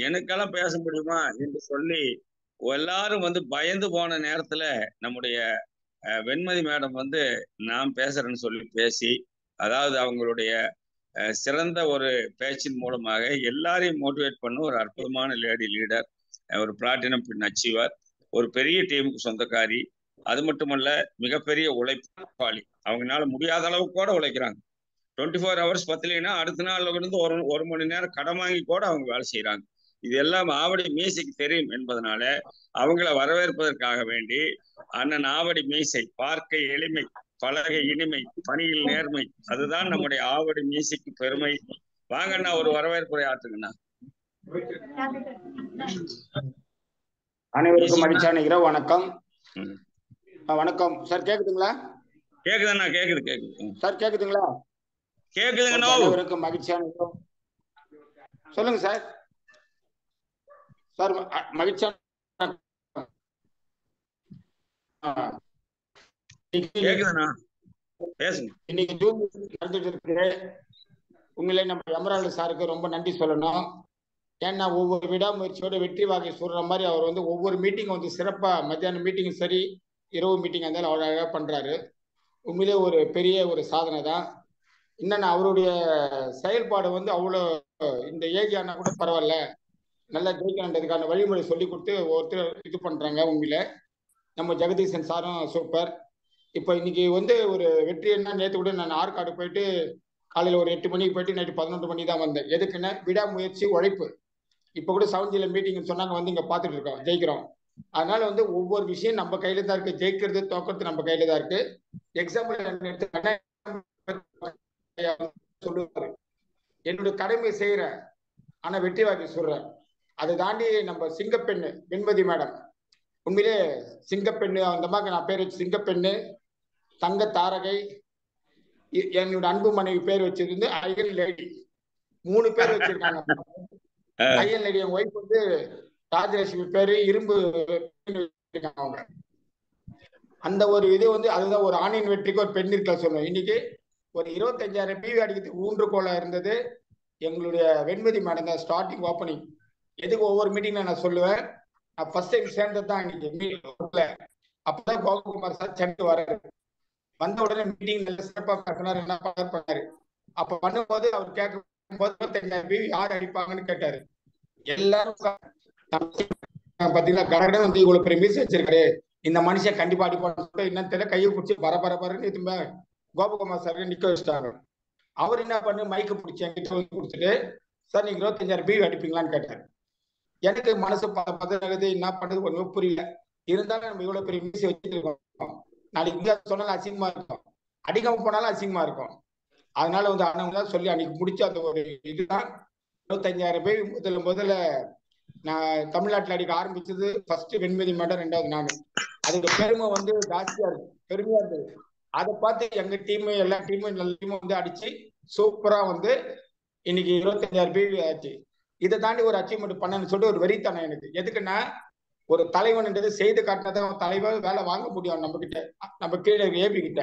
எனக்கெல்லாம் பேச முடியுமா என்று சொல்லி எல்லாரும் பயந்து போன நேரத்துல நம்முடைய வெண்மதி மேடம் நான் பேசுறேன்னு சொல்லி பேசி, அதாவது அவங்களுடைய சிறந்த ஒரு பேச்சின் மூலமாக எல்லாரையும் மோட்டிவேட் பண்ண ஒரு அற்புதமான லேடி லீடர், ஒரு பிளாட்டினம் பின் அச்சீவர், ஒரு பெரிய டீமுக்கு சொந்தக்காரி. அது மட்டுமல்ல, மிகப்பெரிய உழைப்பாளி. அவங்களால முடியாத அளவுக்கு கூட உழைக்கிறாங்க. 24 ஹவர்ஸ் பத்தலைன்னா அடுத்த நாள்ல இருந்து ஒரு மணி நேரம் கடன் வாங்கி கூட அவங்க வேலை செய்யறாங்க. இது எல்லாம் ஆவடி மீசைக்கு தெரியும் என்பதனால அவங்கள வரவேற்பதற்காக வேண்டி அண்ணன் ஆவடி மீசை, பார்க்க எளிமை, பழக இனிமை, பணியில் நேர்மை, அதுதான் நம்முடைய ஆவடி மீசைக்கு பெருமை. வாங்கண்ணா, ஒரு வரவேற்புரை ஆற்றுங்கண்ணா. அனைவருக்கும் மகிழ்ச்சியான இரவு வணக்கம். வணக்கம் சார், கேக்குதுங்களா? கேக்குதுண்ணா, கேக்குது சார், கேக்குதுங்களா? கேக்குதுங்கண்ணா. அனைவருக்கும் மகிழ்ச்சியான இரவு. சொல்லுங்க சார். சார், மகிழ்ச்சியான இன்னைக்கு ஜூம் நடந்துட்டு இருக்கு. உங்களை நம்ம எமரால்டு சாருக்கு ரொம்ப நன்றி சொல்லணும். ஏன்னா ஒவ்வொரு விடாமுயற்சியோட வெற்றி வாகை சொல்ற மாதிரி அவர் ஒவ்வொரு மீட்டிங் சிறப்பா, மத்தியான மீட்டிங் சரி, இரவு மீட்டிங் இருந்தாலும் அவர் அழகா பண்றாரு. உண்மையிலே ஒரு பெரிய ஒரு சாதனை தான். என்னன்னா அவருடைய செயல்பாடு அவ்வளோ, இந்த ஏஜ் ஆனா கூட பரவாயில்ல, நல்லா ஜெயிக்கணுன்றதுக்கான வழிமுறை சொல்லி கொடுத்து ஒருத்தர் இது பண்றாங்க. உண்மையில நம்ம ஜெகதீசன் சாரும் சூப்பர். இப்போ இன்னைக்கு ஒரு வெற்றி என்ன, நேற்று கூட நான் ஆற்காடு போயிட்டு காலையில் ஒரு 8 மணிக்கு போயிட்டு நைட்டு 11 மணி தான் வந்தேன். எதுக்குன்னா விடாமுயற்சி, உழைப்பு. இப்போ கூட 7G மீட்டிங் சொன்னாங்க, இங்க பார்த்துட்டு இருக்கோம், ஜெயிக்கிறோம். அதனால ஒவ்வொரு விஷயம் நம்ம கையில தான் இருக்கு. ஜெயிக்கிறது தோக்கிறது நம்ம கையில தான் இருக்கு. எக்ஸாம்பிள் சொல்லுவாரு, என்னுடைய கடமை செய்யறேன் ஆனா வெற்றி வாக்கி சொல்றேன். அதை தாண்டி நம்ம சிங்கப்பெண்ணு வெண்மதி மேடம், உண்மையிலே சிங்கப்பெண்ணு, அந்த மாதிரி நான் பேர் வச்சு சிங்கப்பெண்ணு, தங்க தாரகை, என்னோட அன்பு மனைவி பேர் வச்சிருந்து அயன் லேடி. 3 பேர் வச்சிருக்காங்க. அயன் லேடி என் ஒய்ஃப் ராஜலட்சுமி பேரு, இரும்பு அவங்க. அந்த ஒரு இது அதுதான் ஒரு ஆணின் வெற்றிக்கு ஒரு பெண் இருக்க சொல்லுவேன். இன்னைக்கு ஒரு 25,000 PV அடிக்கிறதுக்கு ஊன்றுகோலா இருந்தது எங்களுடைய வெண்மதி மேடம் தான். ஸ்டார்டிங் ஓப்பனிங் எதுக்கு ஒவ்வொரு மீட்டிங்ல நான் சொல்லுவேன், நான் ஃபர்ஸ்ட் டைம் சேர்ந்தது தான் இன்னைக்கு. அப்பதான் கோகுமார் சார் சென்னை வர்றாரு. வந்த உடனே மீட்டிங் நல்ல சிறப்பா பேசினாரு, என்ன பண்ணாரு. அப்ப பண்ணும்போது அவர் கேட்கும் போது 25,000 PV யார் அடிப்பாங்கன்னு கேட்டாரு. எல்லாரும் பாத்தீங்கன்னா கடகடன் இவ்வளவு பெரிய மீஸ் வச்சிருக்காரு, இந்த மனுஷன் கண்டிப்பா அடிப்பான்னு என்னன்னு தெரியல, கையை பிடிச்சி பரபரன்னு திரும்ப கோபகுமார் சார் நிக்க வச்சுட்டாங்க. அவர் என்ன பண்ணு, மைக்கு பிடிச்சி என்கிட்ட கொடுத்துட்டு, சார் நீங்க 25,000 PV அடிப்பீங்களான்னு கேட்டாரு. எனக்கு மனசு பதறது, என்ன பண்றது ஒண்ணுமே புரியல. இருந்தாலும் நம்ம இவ்வளவு பெரிய மீசி வச்சுட்டு இருக்கோம், நாளைக்கு சொன்னாலும் அசிங்கமா இருக்கும், அடிக்காம போனாலும் அசிங்கமா இருக்கும். அதனால ஆனவங்க சொல்லி அன்னைக்கு முடிச்ச அந்த ஒரு இதுதான் 25,000 PV. முதல்ல நான் தமிழ்நாட்டில் அடிக்க ஆரம்பிச்சது ஃபர்ஸ்ட் வெண்மதி மேடம், 2வது நானு. அதுக்கு பெருமை ஜாஸ்தியா இருக்கு, பெருமையா இருந்தது. அதை பார்த்து எங்க டீம், எல்லா டீமும் நல்ல டீமும் அடிச்சு சூப்பரா இன்னைக்கு 25,000 PV ஆச்சு. இதை தாண்டி ஒரு அச்சீவ்மெண்ட் பண்ணணும்னு சொல்லிட்டு ஒரு வெறித்தனம் எனக்கு. எதுக்குன்னா ஒரு தலைவன்ன்றது செய்து காட்டினதான் தலைவர் வேலை வாங்க முடியும் நம்ம கிட்ட, நம்ம கீழே ஏபி கிட்ட,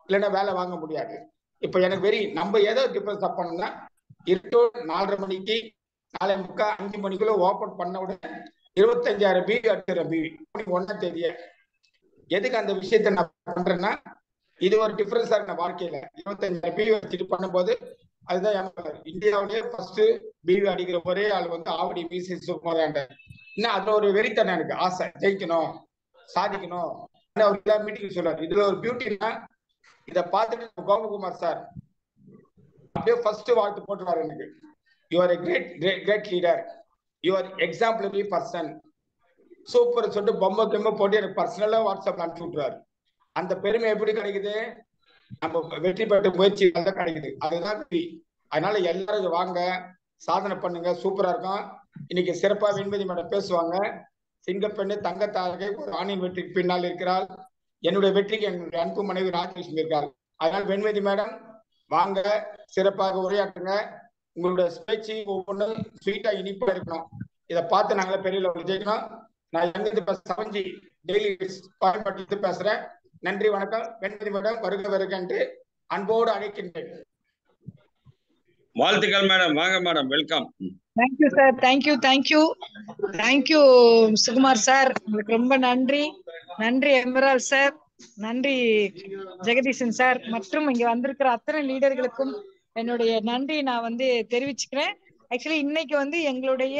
இல்லைன்னா வேலை வாங்க முடியாது. இப்ப எனக்கு வெறி, நம்ம ஏதோ டிஃபரன்ஸ் பண்ணோம்னா 4:30 மணிக்கு 4:45 5 மணிக்குள்ள ஓபன் பண்ண உடனே 25,000 PV அடிக்கிற PV 1ஆம் தேதியே. எதுக்கு அந்த விஷயத்த நான் பண்றேன்னா, இது ஒரு டிஃபரன்ஸா இருக்கு வாழ்க்கையில. 25,000 PV வச்சுட்டு பண்ணும்போது அதுதான் இந்தியாவிலேயே ஃபர்ஸ்ட் PV அடிக்கிற ஒரே ஆள் ஆவடி மீசை சுகுமார். இன்னும் அதுல ஒரு வெறித்தனம் எனக்கு, ஆசை, ஜெயிக்கணும், சாதிக்கணும். அவர் மீட்டிங் சொல்றாரு. இதுல ஒரு பியூட்டின்னா, இதை பார்த்துட்டு கோபகுமார் சார் அப்படியே ஃபர்ஸ்ட் வாழ்த்து போட்டுருவாரு எனக்கு. You are a great leader, you are exemplary person, super சொல்லிட்டு பொம்மை போட்டு எனக்கு பர்சனலா வாட்ஸ்அப்ல அனுப்பிச்சு விட்டுருவாரு. அந்த பெருமை எப்படி கிடைக்குது, நம்ம வெற்றி பெற்ற முயற்சி தான் கிடைக்குது. அதுதான் வெற்றி. அதனால எல்லாரும் வாங்க, சாதனை பண்ணுங்க, சூப்பரா இருக்கும். இன்னைக்கு சிறப்பா வெண்மதி மேடம் பேசுவாங்க. சிங்கப்பெண்ணு, தங்க தாரகை, ஒரு ஆணின் வெற்றிக்கு பின்னால் இருக்கிறாள். என்னுடைய வெற்றிக்கு என்னுடைய அன்பு மனைவி ராஜலட்சுமி இருக்காள். அதனால வெண்மதி மேடம் வாங்க, சிறப்பாக உரையாற்றுங்க. உங்களுடைய பேச்சு ஒவ்வொன்றும் ஸ்வீட்டா இனிப்பா இருக்கணும். இதை பார்த்து நாங்களே பெரிய லெவலில் ஜெயிக்கணும். நான் எங்கிருந்து 7G டெய்லி பாடுபட்டு பேசுறேன். நன்றி, வணக்கம். வெண்மதி மேடம் வருக என்று அன்போடு அழைக்கின்றேன். வாழ்த்துக்கள் மேடம். வாங்க madam, welcome. Thank you sir. Thank you Sukumar sir, உங்களுக்கு ரொம்ப நன்றி. நன்றி எமரால் சார், நன்றி ஜெகதீசன் சார், மற்றும் இங்க வந்திருக்கிற அத்தனை லீடர்களுக்கும் என்னுடைய நன்றி நான் வந்து தெரிவிச்சுக்கிறேன். ஆக்சுவலி இன்னைக்கு வந்து எங்களுடைய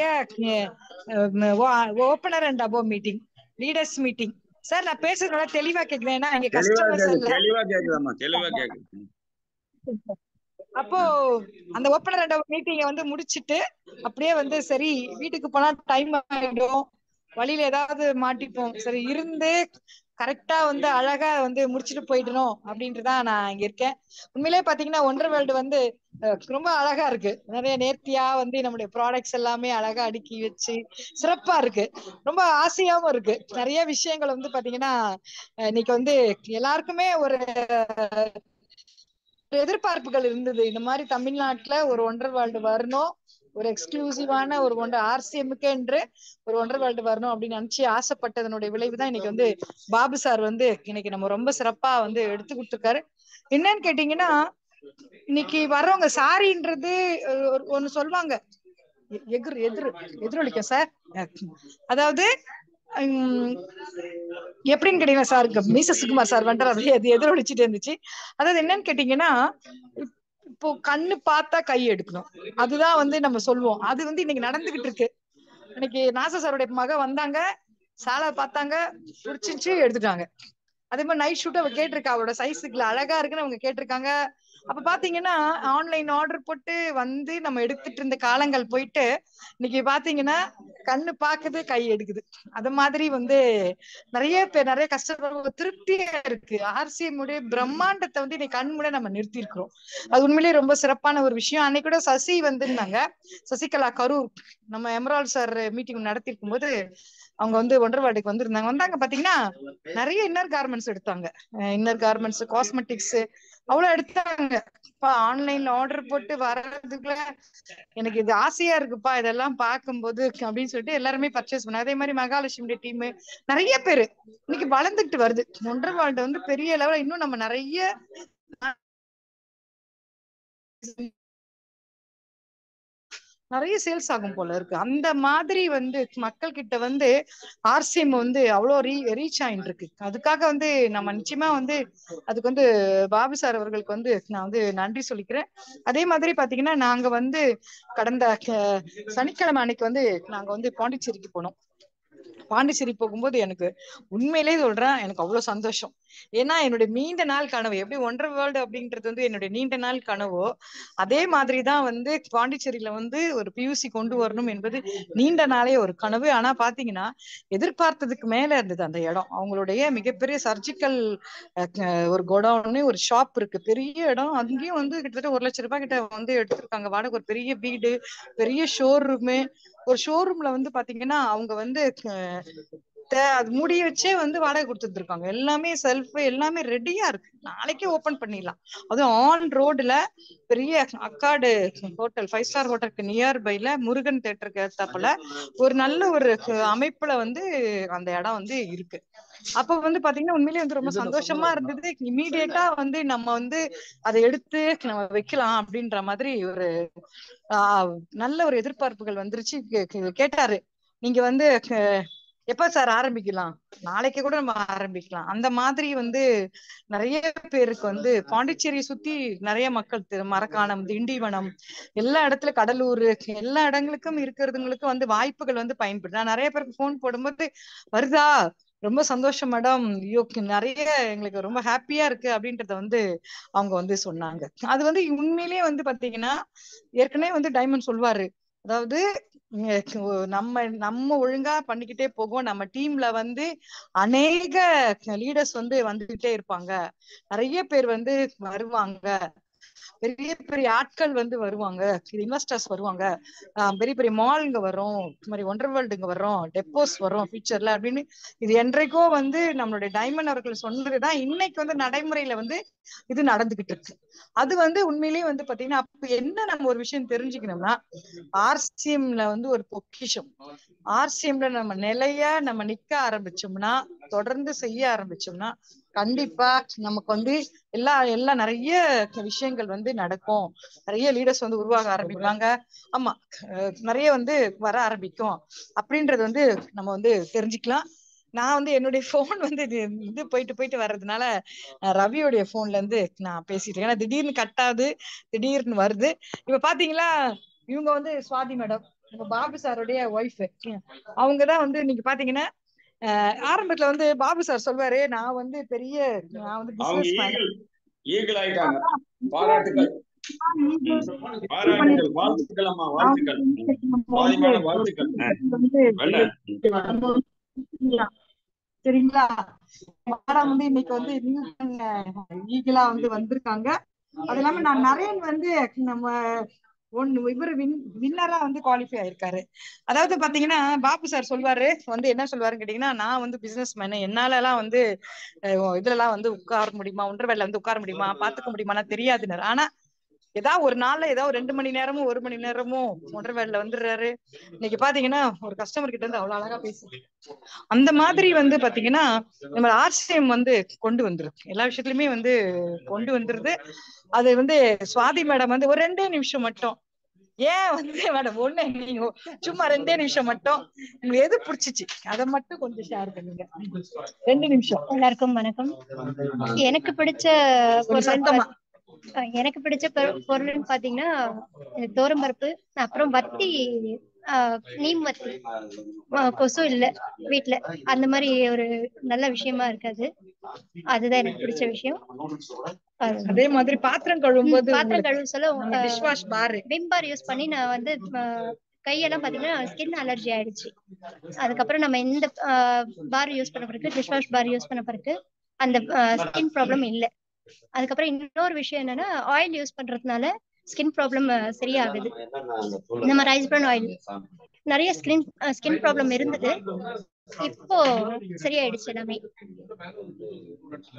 opener and above meeting, leaders meeting. Sir நான் பேசுறது நல்லா தெளிவா கேக்குறேன், ஏன்னா இங்க கஸ்டமர்ஸ் தெளிவா கேக்குதாமா, தெளிவா கேக்குது. அப்போ அந்த ஓப்பனர் அண்ட் மீட்டிங்க வந்து முடிச்சிட்டு அப்படியே வந்து சரி வீட்டுக்கு போனா டைம் ஆயிடும், வழியில ஏதாவது மாட்டிப்போம், சரி இருந்து கரெக்டா வந்து அழகா வந்து முடிச்சுட்டு போயிடணும் அப்படின்ட்டுதான் நான் இங்க இருக்கேன். உண்மையிலே பாத்தீங்கன்னா ஒண்டர் வேர்ல்டு வந்து ரொம்ப அழகா இருக்கு. நிறைய நேர்த்தியா வந்து நம்முடைய ப்ராடக்ட்ஸ் எல்லாமே அழகா அடுக்கி வச்சு சிறப்பா இருக்கு. ரொம்ப ஆசையாவும் இருக்கு. நிறைய விஷயங்கள் வந்து பாத்தீங்கன்னா இன்னைக்கு வந்து எல்லாருக்குமே ஒரு எதிர்பார்ப்புகள் இருந்தது. இந்த மாதிரி தமிழ்நாட்டுல ஒரு ஒண்டர் வேர்ல்டு வரணும், ஒரு எக்ஸ்க்ளூசிவான ஒரு RCMக்கு என்று ஒரு ஒண்டர் வேர்ல்டு வரணும் அப்படின்னு நினைச்சு ஆசைப்பட்டதனுடைய விளைவுதான் இன்னைக்கு வந்து பாபு சார் வந்து இன்னைக்கு நம்ம ரொம்ப சிறப்பா வந்து எடுத்து கொடுத்துருக்காரு. என்னன்னு கேட்டீங்கன்னா, இன்னைக்கு வர்றவங்க சாரின்றது ஒண்ணு சொல்லுவாங்க, எதிரொலிக்கும் சார். அதாவது எப்படின்னு கேட்டீங்கன்னா, சார் மீச சுகுமார் சார் வந்துட்டு அது எதிரொலிச்சுட்டு இருந்துச்சு. அதாவது என்னன்னு கேட்டீங்கன்னா, இப்போ கண்ணு பார்த்தா கை எடுக்கணும், அதுதான் வந்து நம்ம சொல்லுவோம். அது வந்து இன்னைக்கு நடந்துகிட்டு இருக்கு. இன்னைக்கு நாசா சாருடைய மக வந்தாங்க, சாலை பார்த்தாங்க, பிடிச்சிச்சு, எடுத்துட்டாங்க. அதே மாதிரி நைட் ஷூட் அவ கேட்டிருக்கா, அவரோட சைஸுக்குள்ள அழகா இருக்குன்னு அவங்க கேட்டிருக்காங்க. அப்ப பாத்தீங்கன்னா ஆன்லைன் ஆர்டர் போட்டு வந்து நம்ம எடுத்துட்டு இருந்த காலங்கள் போயிட்டு இன்னைக்கு பாத்தீங்கன்னா கண்ணு பாக்குது, கை எடுக்குது. அது மாதிரி வந்து நிறைய பேர், நிறைய கஷ்டப்படுற திருப்தியா இருக்கு. RCM உடைய பிரம்மாண்டத்தை வந்து இன்னைக்கு கண் முன்னாடி நம்ம நிறுத்தி இருக்கிறோம். அது உண்மையிலேயே ரொம்ப சிறப்பான ஒரு விஷயம். அன்னைக்கு கூட சசி வந்திருந்தாங்க, சசிகலா கரூர், நம்ம எமரால் சார் மீட்டிங் நடத்தி இருக்கும் போது அவங்க வந்து ஒண்டர் வேர்ல்டுக்கு வந்தாங்க. பாத்தீங்கன்னா நிறைய இன்னர் கார்மெண்ட்ஸ் எடுத்தாங்க, இன்னர் கார்மெண்ட்ஸ், காஸ்மெட்டிக்ஸ் அவ்வளவு எடுத்தாங்க. ஆன்லைன்ல ஆர்டர் போட்டு வர்றதுக்குள்ள எனக்கு இது ஆசையா இருக்குப்பா இதெல்லாம் பார்க்கும்போது அப்படின்னு சொல்லிட்டு எல்லாருமே பர்ச்சேஸ் பண்ணாங்க. அதே மாதிரி மகாலட்சுமி டீம் நிறைய பேரு இன்னைக்கு வளர்ந்துட்டு வருது. ஒண்டர் வேர்ல்டு வந்து பெரிய லெவல இன்னும் நம்ம நிறைய சேல்ஸ் ஆகும் போல இருக்கு. அந்த மாதிரி வந்து மக்கள் கிட்ட வந்து RCM வந்து அவ்வளோ ரீச் ஆயிட்டு இருக்கு. அதுக்காக வந்து நம்ம நிச்சயமா வந்து அதுக்கு வந்து பாபு சார் அவர்களுக்கு வந்து நான் வந்து நன்றி சொல்லிக்கிறேன். அதே மாதிரி பாத்தீங்கன்னா நாங்க வந்து கடந்த சனிக்கிழமை அன்னைக்கு வந்து நாங்க வந்து பாண்டிச்சேரிக்கு போனோம். பாண்டிச்சேரி போகும்போது எனக்கு உண்மையிலேயே சொல்றேன், எனக்கு அவ்வளவு சந்தோஷம். ஏன்னா என்னுடைய நீண்ட நாள் கனவு, எப்படி ஒண்டர் வேர்ல்டு அப்படின்றது வந்து என்னுடைய நீண்ட நாள் கனவோ அதே மாதிரிதான் வந்து பாண்டிச்சேரியில வந்து ஒரு PUC கொண்டு வரணும் என்பது நீண்ட நாளே ஒரு கனவு. ஆனா பாத்தீங்கன்னா எதிர்பார்த்ததுக்கு மேல இருந்தது அந்த இடம். அவங்களுடைய மிகப்பெரிய சர்ஜிக்கல் ஒரு கோடவுன், ஒரு ஷாப் இருக்கு, பெரிய இடம். அங்கேயும் வந்து கிட்டத்தட்ட 1 லட்சம் ரூபாய் கிட்ட வந்து எடுத்திருக்காங்க வாடகை. ஒரு பெரிய வீடு, பெரிய ஷோரூமு. ஒரு ஷோரூம்ல வந்து பாத்தீங்கன்னா அவங்க வந்து அது மூடி வச்சே வந்து வாடகை கொடுத்துட்டு இருக்காங்க. எல்லாமே செல்ஃப், எல்லாமே ரெடியா இருக்கு, நாளைக்கே ஓபன் பண்ணிடலாம். அதுவும் ஆன் ரோடுல பெரிய அக்காடு ஹோட்டல், 5 ஸ்டார் ஹோட்டலுக்கு நியர் பைல முருகன் தேட்டருக்கு ஏத்தாப்புல ஒரு நல்ல ஒரு அமைப்புல வந்து அந்த இடம் வந்து இருக்கு. அப்ப வந்து பாத்தீங்கன்னா உண்மையிலேயே வந்து ரொம்ப சந்தோஷமா இருந்தது. இமீடியட்டா வந்து நம்ம வந்து அதை எடுத்து நம்ம வைக்கலாம் அப்படின்ற மாதிரி ஒரு நல்ல ஒரு எதிர்பார்ப்புகள் வந்துருச்சு. கேட்டாரு, நீங்க வந்து எப்ப சார் ஆரம்பிக்கலாம், நாளைக்கு கூட நம்ம ஆரம்பிக்கலாம். அந்த மாதிரி வந்து நிறைய பேருக்கு வந்து பாண்டிச்சேரியை சுத்தி நிறைய மக்கள், மரக்காணம், திண்டிவனம், எல்லா இடத்துல, கடலூர், எல்லா இடங்களுக்கும் இருக்கிறதுங்களுக்கு வந்து வாய்ப்புகள் வந்து பயன்படுது. நான் நிறைய பேருக்கு போன் போடும்போது வருதா, ரொம்ப சந்தோஷம் மேடம், ஐயோ நிறைய எங்களுக்கு ரொம்ப ஹாப்பியா இருக்கு அப்படின்றத வந்து அவங்க வந்து சொன்னாங்க. அது வந்து உண்மையிலேயே வந்து பாத்தீங்கன்னா ஏற்கனவே வந்து டைமண்ட் சொல்வாரு, அதாவது நம்ம ஒழுங்கா பண்ணிக்கிட்டே போகும், நம்ம டீம்ல வந்து அநேக லீடர்ஸ் வந்து வந்துகிட்டே இருப்பாங்க, நிறைய பேர் வந்து வருவாங்க, பெரிய பெரிய ஆட்கள் வந்து வருவாங்க, இன்வெஸ்டர்ஸ் வருவாங்க, பெரிய பெரிய மால்ங்க வரும், இந்த மாதிரி ஒண்டர் வேர்ல்டுங்க வரும், டெப்போஸ் வரும் ஃபியூச்சர்ல அப்படின்னு இது என்றைக்கோ வந்து நம்மளுடைய டைமண்ட் அவர்கள் சொன்னதுதான் இன்னைக்கு வந்து நடைமுறையில வந்து இது நடந்துகிட்டு இருக்கு. அது வந்து உண்மையிலேயே வந்து பாத்தீங்கன்னா அப்ப என்ன நம்ம ஒரு விஷயம் தெரிஞ்சுக்கணும்னா, RCMல வந்து ஒரு பொக்கிஷம். RCMல நம்ம நிலையா நம்ம நிக்க ஆரம்பிச்சோம்னா, தொடர்ந்து செய்ய ஆரம்பிச்சோம்னா கண்டிப்பா நமக்கு வந்து எல்லாம் நிறைய விஷயங்கள் வந்து நடக்கும். நிறைய லீடர்ஸ் வந்து உருவாக ஆரம்பிப்பாங்க. ஆமா, நிறைய வந்து வர ஆரம்பிக்கும் அப்படின்றது வந்து நம்ம வந்து தெரிஞ்சுக்கலாம். நான் வந்து என்னுடைய போன் வந்து இது போயிட்டு வர்றதுனால ரவியோடைய போன்ல இருந்து நான் பேசிட்டு இருக்கேன். ஏன்னா திடீர்னு கட்டாது, திடீர்னு வருது. இப்ப பாத்தீங்களா, இவங்க வந்து சுவாதி மேடம், பாபு சாருடைய ஒய்ஃப். அவங்கதான் வந்து நீங்க பாத்தீங்கன்னா ஆரம்பத்துல வந்து பாபு சார் சொல்வாரு, நான் வந்து பிசினஸ் மேன். ஈகிள் ஆயிட்டாங்க. பாராட்டுகள், பாராட்டுகள், வாழ்த்துக்கள் அம்மா, வாழ்த்துக்கள், சுவாதிமான வாழ்த்துக்கள். சரிங்களா, மேடம் வந்து இன்னைக்கு வந்து ஈகிளா வந்து வந்திருக்காங்க. அது இல்லாம நான் நரேன் வந்து நம்ம இவரு வின்னரா வந்து குவாலிஃபை ஆயிருக்காரு. அதாவது பாத்தீங்கன்னா பாபு சார் சொல்வாரு வந்து என்ன சொல்வாருன்னு கேட்டீங்கன்னா, நான் வந்து பிசினஸ் மேனு, என்னால எல்லாம் வந்து இதுல எல்லாம் வந்து உட்கார முடியுமா, ஒன்றரை வந்து உட்கார முடியுமா, பாத்துக்க முடியுமா தெரியாதுன்னு. ஆனா ஏதாவது ஒரு நாள்ல ஏதாவது 2 மணி நேரமும் 1 மணி நேரமும் ஒன்றரை வந்துடுறாரு. இன்னைக்கு பாத்தீங்கன்னா ஒரு கஸ்டமர் கிட்ட இருந்து அவ்வளவு அழகா பேசுறேன். அந்த மாதிரி வந்து பாத்தீங்கன்னா நம்ம ஆர்சிஎம் வந்து கொண்டு வந்துருக்கு, எல்லா விஷயத்துலயுமே வந்து கொண்டு வந்துருது. அது வந்து சுவாதி மேடம் வந்து ஒரு 2 நிமிஷம் மட்டும், ஏன் வந்து மேடம் ஒண்ணு நீங்க சும்மா 2 நிமிஷம் மட்டும் உங்களுக்கு எது பிடிச்சிச்சு அதை மட்டும் கொஞ்சம் ஷேர் பண்ணுங்க. 2 நிமிஷம். எல்லாருக்கும் வணக்கம். எனக்கு பிடிச்ச பொருள்னு பாத்தீங்கன்னா தோரம்பருப்பு, அப்புறம் வத்தி, நீம் வத்தி, கொசு இல்ல வீட்டுல, அந்த மாதிரி ஒரு நல்ல விஷயமா இருக்காது. அதுதான் எனக்கு பிடிச்ச விஷயம். அதே மாதிரி பாத்திரம் கழுவ சொல்ல விம் பார் யூஸ் பண்ணி நான் வந்து கையெல்லாம் பாத்தீங்கன்னா ஸ்கின் அலர்ஜி ஆயிடுச்சு. அதுக்கப்புறம் நம்ம இந்த பார் யூஸ் பண்ண பிறகு, டிஷ் வாஷ் பார் யூஸ் பண்ண பிறகு அந்த ஸ்கின் ப்ராப்ளம் இல்லை. அதுக்கப்புறம் இன்னொரு விஷயம் என்னன்னா, ஆயில் யூஸ் பண்றதுனால ஸ்கின் ப்ராப்ளம் சரியாகுது. நம்ம ரைஸ் பிரான் ஆயில் நிறைய ஸ்கின் ப்ராப்ளம் இருந்தது, இப்போ சரியாயிடுச்சு எல்லாமே.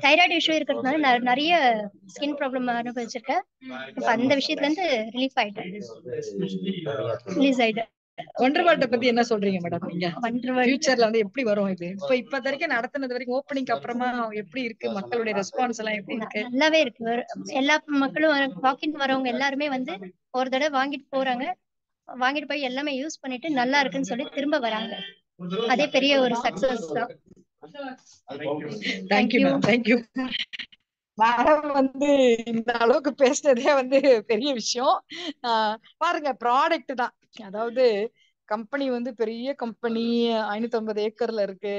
தைராய்டு இஷ்யூ இருக்கிறதுனால நிறைய ஸ்கின் ப்ராப்ளம் அனுபவிச்சிருக்கேன். இப்ப அந்த விஷயத்துல இருந்து ரிலீஸ் ஆயிட்டேன். ஒண்டர்வேர்ல்ட பத்தி என்ன சொல்றீங்க மேடம்? நீங்க ஃபியூச்சர்ல வந்து எப்படி வரும் இது? இப்ப வரைக்கும் நடத்துனது வரைக்கும் ஓப்பனிங் அப்புறமா எப்படி இருக்கு, மக்களுடைய ரெஸ்பான்ஸ் எல்லாம் எப்படி இருக்கு? நல்லாவே இருக்கு. எல்லா மக்களும் வாக்கின் வரவங்க எல்லாருமே வந்து ஒரு தடவை வாங்கிட்டு போய் எல்லாமே யூஸ் பண்ணிட்டு நல்லா இருக்குன்னு சொல்லி திரும்ப வராங்க. அதே பெரிய ஒரு சக்சஸ் தான். Thank you ma'am, thank you madam. வந்து இந்த அளவுக்கு பேசுனதே வந்து பெரிய விஷயம். பாருங்க, ப்ராடக்ட் தான். அதாவது கம்பெனி வந்து பெரிய கம்பெனி, 550 ஏக்கர்ல இருக்கு,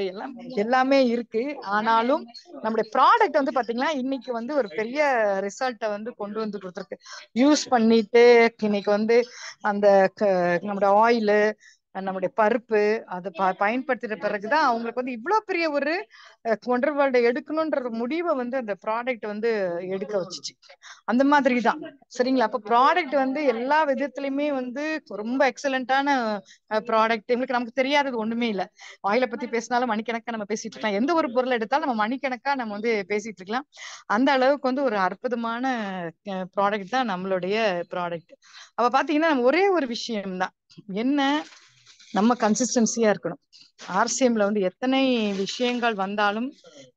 எல்லாமே இருக்கு. ஆனாலும் நம்முடைய ப்ராடக்ட் வந்து பாத்தீங்கன்னா இன்னைக்கு வந்து ஒரு பெரிய ரிசல்ட்டை வந்து கொண்டு வந்து கொடுத்துருக்கு. யூஸ் பண்ணிட்டு இன்னைக்கு வந்து அந்த நம்முடைய ஆயிலு, நம்முடைய பருப்பு அதை பயன்படுத்தின பிறகுதான் அவங்களுக்கு வந்து இவ்வளவு பெரிய ஒரு ஒண்டர்வேர்ல்ட எடுக்கணும்ன்ற முடிவை வந்து அந்த ப்ராடக்ட் வந்து எடுக்க வச்சுச்சு. அந்த மாதிரிதான், சரிங்களா? அப்ப ப்ராடக்ட் வந்து எல்லா விதத்திலயுமே வந்து ரொம்ப எக்ஸலண்டான ப்ராடக்ட். எங்களுக்கு நமக்கு தெரியாதது ஒண்ணுமே இல்லை. ஆயில பத்தி பேசினாலும் மணிக்கணக்கா நம்ம பேசிட்டு இருக்கலாம். எந்த ஒரு பொருளை எடுத்தாலும் நம்ம மணிக்கணக்கா நம்ம வந்து பேசிட்டு இருக்கலாம். அந்த அளவுக்கு வந்து ஒரு அற்புதமான ப்ராடக்ட் தான் நம்மளுடைய ப்ராடக்ட். அப்ப பாத்தீங்கன்னா நம்ம ஒரே ஒரு விஷயம்தான், என்ன, நம்ம கன்சிஸ்டன்சியா இருக்கணும். ஆர்சிஎம்ல வந்து எத்தனை விஷயங்கள் வந்தாலும்,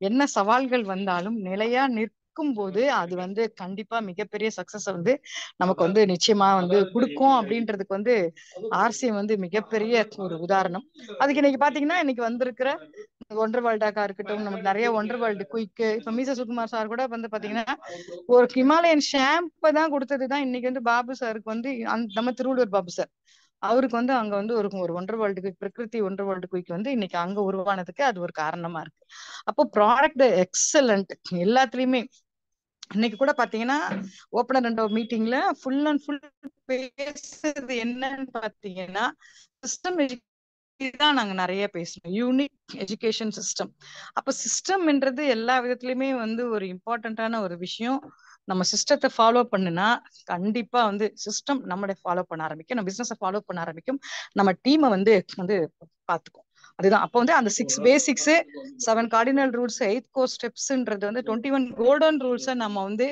என்ன சவால்கள் வந்தாலும் நிலையா நிற்கும் போது அது வந்து கண்டிப்பா மிகப்பெரிய சக்சஸ் வந்து நமக்கு வந்து நிச்சயமா வந்து கொடுக்கும். அப்படின்றதுக்கு வந்து ஆர்சிஎம் வந்து மிகப்பெரிய ஒரு உதாரணம். அதுக்கு இன்னைக்கு பாத்தீங்கன்னா இன்னைக்கு வந்திருக்கிற ஒண்டர்வேர்ல்டாக்கா இருக்கட்டும், நமக்கு நிறைய ஒண்டர்வேர்ல்டு குயிக், இப்ப மீச சுகுமார் சார் கூட வந்து பாத்தீங்கன்னா ஒரு ஹிமாலயன் ஷாம்பை தான் கொடுத்ததுதான் இன்னைக்கு வந்து பாபு சாருக்கு வந்து நம்ம திருவள்ளூர் பாபு சார், அவருக்கு வந்து அங்க வந்து ஒரு ஒண்டர்வேர்ல்டு குயிக், பிரகிருதி ஒண்டர்வேர்ல்டு குயிக் வந்து இன்னைக்கு அங்க உருவானதுக்கு அது ஒரு காரணமா இருக்கு. அப்போ ப்ராடக்ட் எக்ஸலண்ட் எல்லாத்துலயுமே. இன்னைக்கு கூட பாத்தீங்கன்னா ஓபனர் அண்ட் மீட்டிங்ல ஃபுல் அண்ட் ஃபுல் பேசுறது என்னன்னு பாத்தீங்கன்னா சிஸ்டம் தான். நாங்க நிறைய பேசணும், யூனிக் எஜுகேஷன் சிஸ்டம். அப்ப சிஸ்டம்ன்றது எல்லா விதத்திலயுமே வந்து ஒரு இம்பார்ட்டன்டான ஒரு விஷயம். நம்ம சிஸ்டத்தை ஃபாலோ பண்ணுனா கண்டிப்பா வந்து சிஸ்டம் நம்மளை ஃபாலோ பண்ண ஆரம்பிக்கும், நம்ம பிசினஸை ஃபாலோ பண்ண ஆரம்பிக்கும், நம்ம டீமை வந்து பாத்துக்கும். அதுதான் அப்போ வந்து அந்த 6 பேசிக்ஸ், 7 கார்டினல் ரூல்ஸ், 8 கோர் ஸ்டெப்ஸ்ன்றது வந்து 21 கோல்டன் ரூல்ஸை நம்ம வந்து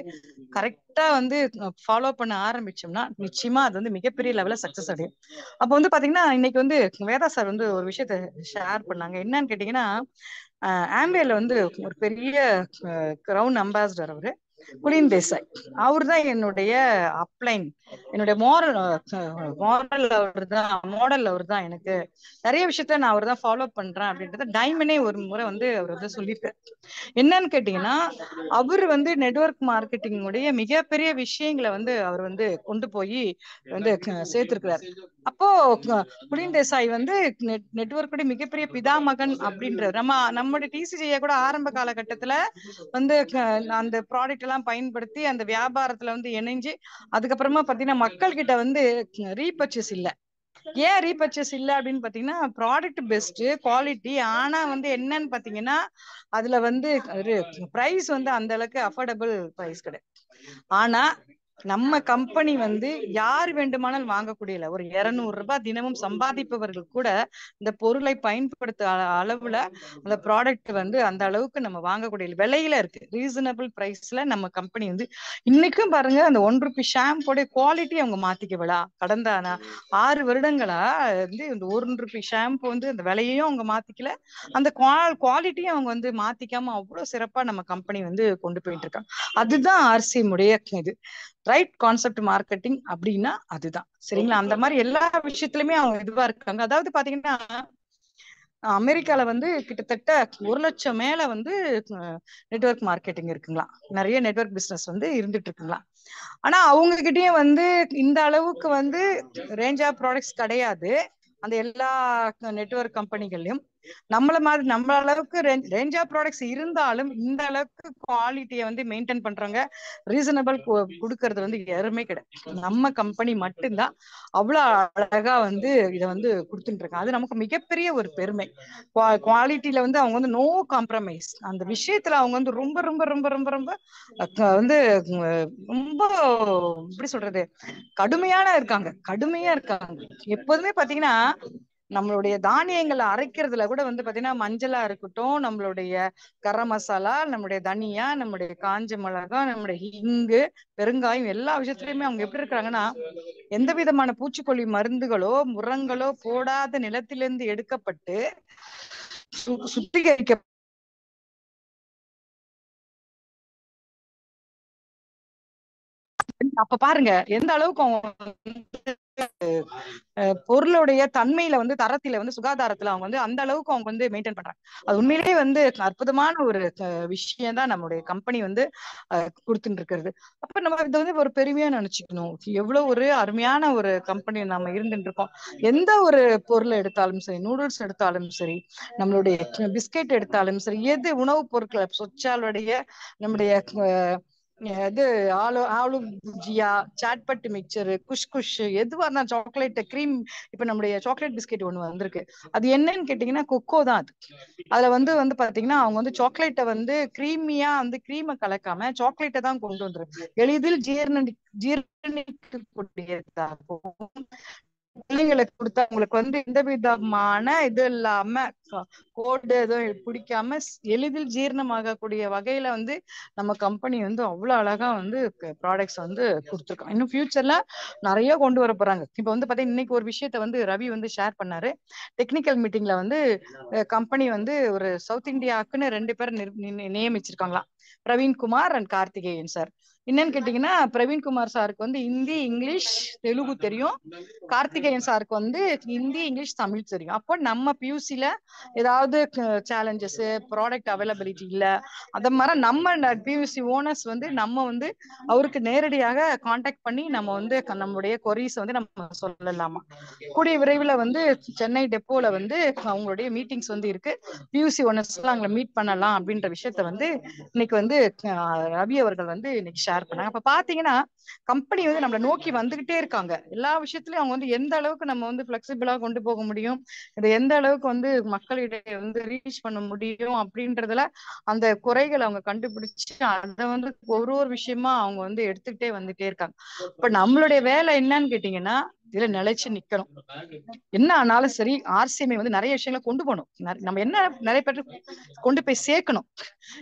கரெக்டா வந்து ஃபாலோ பண்ண ஆரம்பிச்சோம்னா நிச்சயமா அது வந்து மிகப்பெரிய லெவல்ல சக்சஸ் அடையும். அப்போ வந்து பாத்தீங்கன்னா இன்னைக்கு வந்து வேதா சார் வந்து ஒரு விஷயத்த ஷேர் பண்ணாங்க. என்னன்னு கேட்டீங்கன்னா, ஆம்பேல வந்து ஒரு பெரிய கிரவுன் அம்பாசிடர் அவரு குலீன் தேசாய். அவர் தான் என்னுடைய அப்ளைன், என்னுடைய மாடல் அவர் தான், மாடல் அவர் தான். எனக்கு நிறைய விஷயத்த நான் அவர் தான் ஃபாலோ பண்றேன் அப்படின்றத டைமண்டே ஒரு முறை வந்து அவர் வந்து சொல்லியிருக்காரு. என்னன்னு கேட்டீங்கன்னா, அவர் வந்து நெட்வொர்க் மார்க்கெட்டிங் உடைய மிகப்பெரிய விஷயங்களை வந்து அவர் வந்து கொண்டு போய் வந்து சேர்த்திருக்கிறார். அப்போ குலீன் தேசாய் வந்து நெட்வொர்க்குடைய மிகப்பெரிய பிதாமகன் அப்படின்றது. நம்முடைய டிசிஜியை கூட ஆரம்ப காலகட்டத்துல வந்து அந்த ப்ராடக்ட் எல்லாம் பயன்படுத்தி அந்த வியாபாரத்துல வந்து இணைஞ்சு அதுக்கப்புறமா பாத்தீங்கன்னா மக்கள் கிட்ட வந்து ரீபர்ச்சேஸ் இல்ல. ஏன் ரீபர்ச்சேஸ் இல்ல அப்படின்னு பாத்தீங்கன்னா, ப்ராடக்ட் பெஸ்ட் குவாலிட்டி, ஆனா வந்து என்னன்னு பாத்தீங்கன்னா அதுல வந்து பிரைஸ் வந்து அந்த அளவுக்கு அஃபோர்டபுள் பிரைஸ் கிடையாது. ஆனா நம்ம கம்பெனி வந்து யார் வேண்டுமானாலும் வாங்கக்கூடிய ஒரு 200 ரூபாய் தினமும் சம்பாதிப்பவர்கள் கூட இந்த பொருளை பயன்படுத்த அளவுல அந்த ப்ராடக்ட் வந்து அந்த அளவுக்கு நம்ம வாங்கக்கூடிய விலையில இருக்கு. ரீசனபிள் பிரைஸ்ல நம்ம கம்பெனி வந்து இன்னைக்கும் பாருங்க, அந்த 1 ரூபி ஷாம்போட குவாலிட்டி அவங்க மாத்திக்கவளா கடந்த 6 வருடங்களா வந்து இந்த 1 ரூபி ஷாம்பு வந்து அந்த விலையையும் அவங்க மாத்திக்கல, அந்த குவாலிட்டியும் அவங்க வந்து மாத்திக்காம அவ்வளவு சிறப்பா நம்ம கம்பெனி வந்து கொண்டு போயிட்டு இருக்காங்க. அதுதான் ஆர்சிஎம் உடைய இது ரைட் கான்செப்ட் மார்க்கெட்டிங் அப்படின்னா அதுதான். சரிங்களா? அந்த மாதிரி எல்லா விஷயத்திலுமே அவங்க இதுவா இருக்காங்க. அதாவது பாத்தீங்கன்னா அமெரிக்கால வந்து கிட்டத்தட்ட 1 லட்சம் மேல வந்து நெட்வொர்க் மார்க்கெட்டிங் இருக்குங்களா, நிறைய நெட்வொர்க் பிசினஸ் வந்து இருந்துட்டு இருக்குங்களா. ஆனா அவங்க கிட்டயும் வந்து இந்த அளவுக்கு வந்து ரேஞ்ச் ஆஃப் ப்ராடக்ட்ஸ் கிடையாது அந்த எல்லா நெட்வொர்க் கம்பெனிகள்லயும். நம்ம அளவுக்கு ரேஞ்ச் ஆஃப் ப்ராடக்ட்ஸ் இருந்தாலும் இந்த அளவுக்கு குவாலிட்டியை வந்து மெயின்டைன் பண்றாங்க, ரீசனபிள் கொடுக்கறது வந்து யாருமே கிடையாது. நம்ம கம்பெனி மட்டும்தான் அவ்வளவு அழகா வந்து இதை வந்து கொடுத்துட்டு இருக்காங்க. அது நமக்கு மிகப்பெரிய ஒரு பெருமை. குவாலிட்டியில வந்து அவங்க வந்து நோ காம்ப்ரமைஸ், அந்த விஷயத்துல அவங்க வந்து ரொம்ப ரொம்ப ரொம்ப ரொம்ப ரொம்ப வந்து ரொம்ப எப்படி சொல்றது கடுமையா இருக்காங்க. எப்போதுமே பாத்தீங்கன்னா நம்மளுடைய தானியங்களை அரைக்கிறதுல கூட வந்து பாத்தீங்கன்னா மஞ்சளா இருக்கட்டும், நம்மளுடைய கரம் மசாலா, நம்முடைய தனியா, நம்முடைய காஞ்ச மிளகாய், நம்முடைய ஹிங்கு, பெருங்காயம், எல்லா விஷயத்துலயுமே அவங்க எப்படி இருக்கிறாங்கன்னா எந்த விதமான பூச்சிக்கொல்லி மருந்துகளோ உரங்களோ போடாத நிலத்திலிருந்து எடுக்கப்பட்டு சுத்திகரிக்க. அப்ப பாருங்க எந்த அளவுக்கு அவங்க பொருளுடைய தன்மையில வந்து தரத்தில வந்து சுகாதாரத்துல அவங்க வந்து அந்த அளவுக்கு அவங்க வந்து மெயின்டைன் பண்றாங்க. அது உண்மையிலேயே வந்து அற்புதமான ஒரு விஷயம் தான் நம்மளுடைய கம்பெனி வந்து கொடுத்துட்டு இருக்கிறது. அப்ப நம்ம இதை வந்து ஒரு பெருமையா நினைச்சுக்கணும். எவ்வளவு ஒரு அருமையான ஒரு கம்பெனி நம்ம இருந்துட்டு இருக்கோம். எந்த ஒரு பொருள் எடுத்தாலும் சரி, நூடுல்ஸ் எடுத்தாலும் சரி, நம்மளுடைய பிஸ்கெட் எடுத்தாலும் சரி, எது உணவுப் பொருட்களை சொச்சாலுடைய நம்முடைய இது ஆலு புஜியா, சாட்பட்டு மிக்சர், குஷ் எதுவா இருந்தா சாக்லேட் கிரீம். இப்ப நம்முடைய சாக்லேட் பிஸ்கெட் ஒண்ணு வந்திருக்கு. அது என்னன்னு கேட்டீங்கன்னா கொக்கோ தான். அது அதுல வந்து பாத்தீங்கன்னா அவங்க வந்து சாக்லேட்டை வந்து கிரீமியா வந்து கிரீமை கலக்காம சாக்லேட்டை தான் கொண்டு வந்துருக்கு. எளிதில் ஜீரணிக்கக்கூடியதாகவும் பிள்ளைங்களுக்கு கொடுத்தா அவங்களுக்கு வந்து எந்த விதமான இது இல்லாம கோல்டு எதுவும் பிடிக்காம எளிதில் ஜீரணமாகக்கூடிய வகையில வந்து நம்ம கம்பெனி வந்து அவ்வளவு அழகா வந்து ப்ராடக்ட்ஸ் வந்து கொடுத்துருக்கோம். இன்னும் ஃபியூச்சர்ல நிறைய கொண்டு வர போறாங்க. இப்ப வந்து பாத்தீங்கன்னா இன்னைக்கு ஒரு விஷயத்த வந்து ரவி வந்து ஷேர் பண்ணாரு. டெக்னிக்கல் மீட்டிங்ல வந்து கம்பெனி வந்து ஒரு சவுத் இந்தியாவுக்குன்னு 2 பேர் நியமிச்சிருக்காங்களாம், பிரவீன்குமார் அண்ட் கார்த்திகேயன் சார். என்னன்னு கேட்டீங்கன்னா பிரவீன்குமார் சாருக்கு வந்து ஹிந்தி, இங்கிலீஷ், தெலுங்கு தெரியும். கார்த்திகேயன் சாருக்கு வந்து ஹிந்தி, இங்கிலீஷ், தமிழ் தெரியும். அப்போ நம்ம பியூசில ஏதாவது சேலஞ்சஸ், ப்ராடக்ட் அவைலபிலிட்டி இல்ல, அத மாதிரி நம்ம பியூசி ஓனர்ஸ் வந்து நம்ம வந்து அவருக்கு நேரடியாக கான்டாக்ட் பண்ணி நம்ம வந்து நம்மளுடைய கொரீஸ் வந்து நம்ம சொல்லலாமா. கூடிய விரைவில் வந்து சென்னை டெப்போல வந்து அவங்களுடைய மீட்டிங்ஸ் வந்து இருக்கு. பியூசி ஓனர்ஸ் எல்லாம் அங்க மீட் பண்ணலாம் அப்படின்ற விஷயத்த வந்து இன்னைக்கு வந்து ரவி அவர்கள் வந்து இன்னைக்கு ஷேர் பண்ணாங்க. அப்ப பாத்தீங்கன்னா கம்பெனி வந்து நம்மளை நோக்கி வந்துகிட்டே இருக்காங்க. எல்லா விஷயத்திலயும் அவங்க வந்து எந்த அளவுக்கு நம்ம வந்து பிளெக்சிபிளா கொண்டு போக முடியும், இதை எந்த அளவுக்கு வந்து மக்களிடையே வந்து ரீச் பண்ண முடியும் அப்படின்றதுல அந்த குறைகளை அவங்க கண்டுபிடிச்சு அதை வந்து ஒரு விஷயமா அவங்க வந்து எடுத்துக்கிட்டே வந்துட்டே இருக்காங்க. இப்ப நம்மளுடைய வேலை என்னன்னு கேட்டீங்கன்னா இதுல நிலைச்சு நிக்கணும். என்ன ஆனாலும் சரி ஆர்சிஎம்ஐ வந்து நிறைய விஷயங்களை கொண்டு போகணும். நம்ம என்ன நிறைய பேர் கொண்டு போய் சேர்க்கணும்.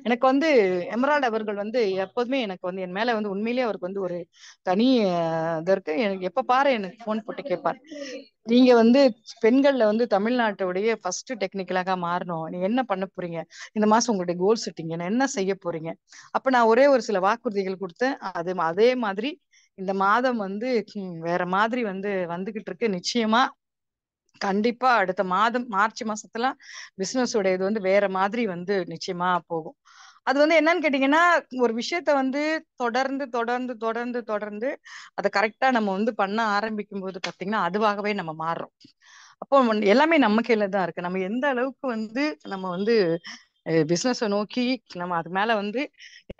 எனக்கு வந்து எமரால்டு அவர்கள் வந்து எப்போதுமே எனக்கு வந்து என் மேல வந்து உண்மையிலேயே அவருக்கு வந்து ஒரு தனி இது இருக்கு. எனக்கு எப்ப பாரு எனக்கு போன் போட்டு கேட்பார், நீங்க வந்து பெண்கள்ல வந்து தமிழ்நாட்டுடைய ஃபர்ஸ்ட் டெக்னிக்கலாக மாறணும், நீங்க என்ன பண்ண போறீங்க, இந்த மாசம் உங்களுடைய கோல் செட்டிங் என்ன செய்ய போறீங்க. அப்ப நான் ஒரே ஒரு சில வாக்குறுதிகள் கொடுத்தேன். அதே மாதிரி இந்த மாதம் வந்து வேற மாதிரி வந்து வந்துகிட்டு இருக்கு. நிச்சயமா கண்டிப்பா அடுத்த மாதம் மார்ச் மாசத்துல பிசினஸ் உடைய இது வந்து வேற மாதிரி வந்து நிச்சயமா போகும். அது வந்து என்னன்னு கேட்டீங்கன்னா, ஒரு விஷயத்த வந்து தொடர்ந்து தொடர்ந்து தொடர்ந்து தொடர்ந்து அதை கரெக்டா நம்ம வந்து பண்ண ஆரம்பிக்கும் போது பாத்தீங்கன்னா அதுவாகவே நம்ம மாறுறோம். அப்போ எல்லாமே நம்ம கையில தான் இருக்கு. நம்ம எந்த அளவுக்கு வந்து நம்ம வந்து பிசினஸை நோக்கி நம்ம அது மேல வந்து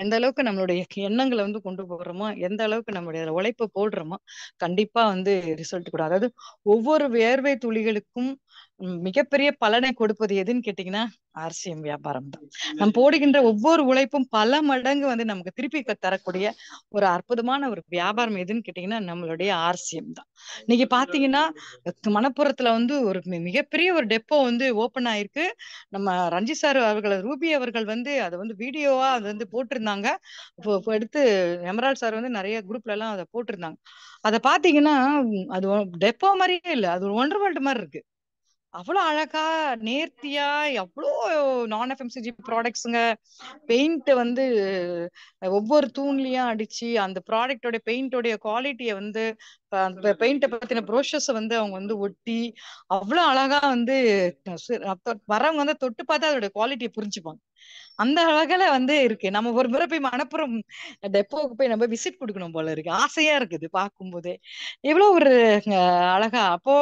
எந்த அளவுக்கு நம்மளுடைய எண்ணங்களை வந்து கொண்டு போடுறோமோ, எந்த அளவுக்கு நம்மளுடைய உழைப்பை போடுறோமோ, கண்டிப்பா வந்து ரிசல்ட் கூட. அதாவது ஒவ்வொரு வேர்வை துளிகளுக்கும் மிகப்பெரிய பலனை கொடுப்பது எதுன்னு கேட்டீங்கன்னா ஆர்சிஎம் வியாபாரம் தான். நம்ம போடுகின்ற ஒவ்வொரு உழைப்பும் பல மடங்கு வந்து நமக்கு திருப்பி தரக்கூடிய ஒரு அற்புதமான ஒரு வியாபாரம் எதுன்னு கேட்டீங்கன்னா நம்மளுடைய ஆர்சிஎம் தான். இன்னைக்கு பாத்தீங்கன்னா மணப்புறத்துல வந்து ஒரு மிகப்பெரிய ஒரு டெப்போ வந்து ஓபன் ஆயிருக்கு. நம்ம ரஞ்சித் சார் அவர்கள், ரூபி அவர்கள் வந்து அதை வந்து வீடியோவா அது வந்து போட்டிருந்தாங்க. எடுத்து எமரால்ட் சார் வந்து நிறைய குரூப்ல எல்லாம் அதை போட்டிருந்தாங்க. அதை பாத்தீங்கன்னா அது டெப்போ மாதிரியே இல்லை, அது ஒரு ஒண்டர் வேர்ல்டு மாதிரி இருக்கு. அவ்வளவு அழகா நேர்த்தியா எவ்வளோ நான் எஃப்எம்சிஜி ப்ராடக்ட்ஸுங்க. பெயிண்ட் வந்து ஒவ்வொரு தூண்லயும் அடிச்சு அந்த ப்ராடக்டோட பெயிண்டோடைய குவாலிட்டியை வந்து அந்த பெயிண்ட பத்தின ப்ரோஷர்ஸை வந்து அவங்க வந்து ஒட்டி அவ்வளவு அழகா வந்து வரவங்க வந்து தொட்டு பார்த்தா அதோட குவாலிட்டியை புரிஞ்சுப்பாங்க. அந்த அழகால வந்து இருக்கு. நம்ம ஒரு முறை போய் மணப்புறம் டெப்போவுக்கு போய் நம்ம விசிட் கொடுக்கணும் போல இருக்கு. ஆசையா இருக்குது பார்க்கும் போதே. எவ்வளவு ஒரு அழகா. அப்போ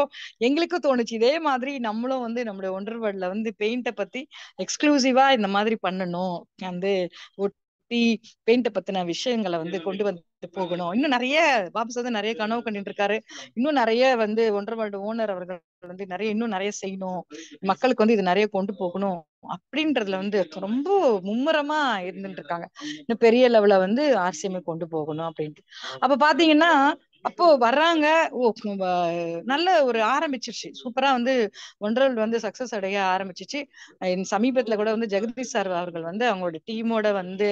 எங்களுக்கும் தோணுச்சு இதே மாதிரி நம்மளும் வந்து நம்மளுடைய ஒண்டர் வேர்ல்ட்ல வந்து பெயிண்ட பத்தி எக்ஸ்க்ளூசிவா இந்த மாதிரி பண்ணணும், வந்து ஒட்டி பெயிண்ட பத்தின விஷயங்களை வந்து கொண்டு வந்து போகணும். இன்னும் நிறைய பாபு சார் நிறைய கனவு கண்டுட்டு இருக்காரு. இன்னும் நிறைய வந்து ஒண்டர் வேர்ல்டு ஓனர் அவர்கள் வந்து இன்னும் நிறைய செய்யணும், மக்களுக்கு வந்து இது நிறைய கொண்டு போகணும் அப்படின்றதுல வந்து ரொம்ப மும்முரமா இருந்துட்டு இருக்காங்க. இன்னும் பெரிய லெவல வந்து ஆர்சிஎம் கொண்டு போகணும் அப்படின்ட்டு. அப்ப பாத்தீங்கன்னா அப்போ வர்றாங்க. நல்ல ஒரு ஆரம்பிச்சிருச்சு சூப்பரா வந்து ஒன்றல் வந்து சக்சஸ் அடைய ஆரம்பிச்சிச்சு. சமீபத்துல கூட வந்து ஜெகதீஷ் சார் அவர்கள் வந்து அவங்களோட டீமோட வந்து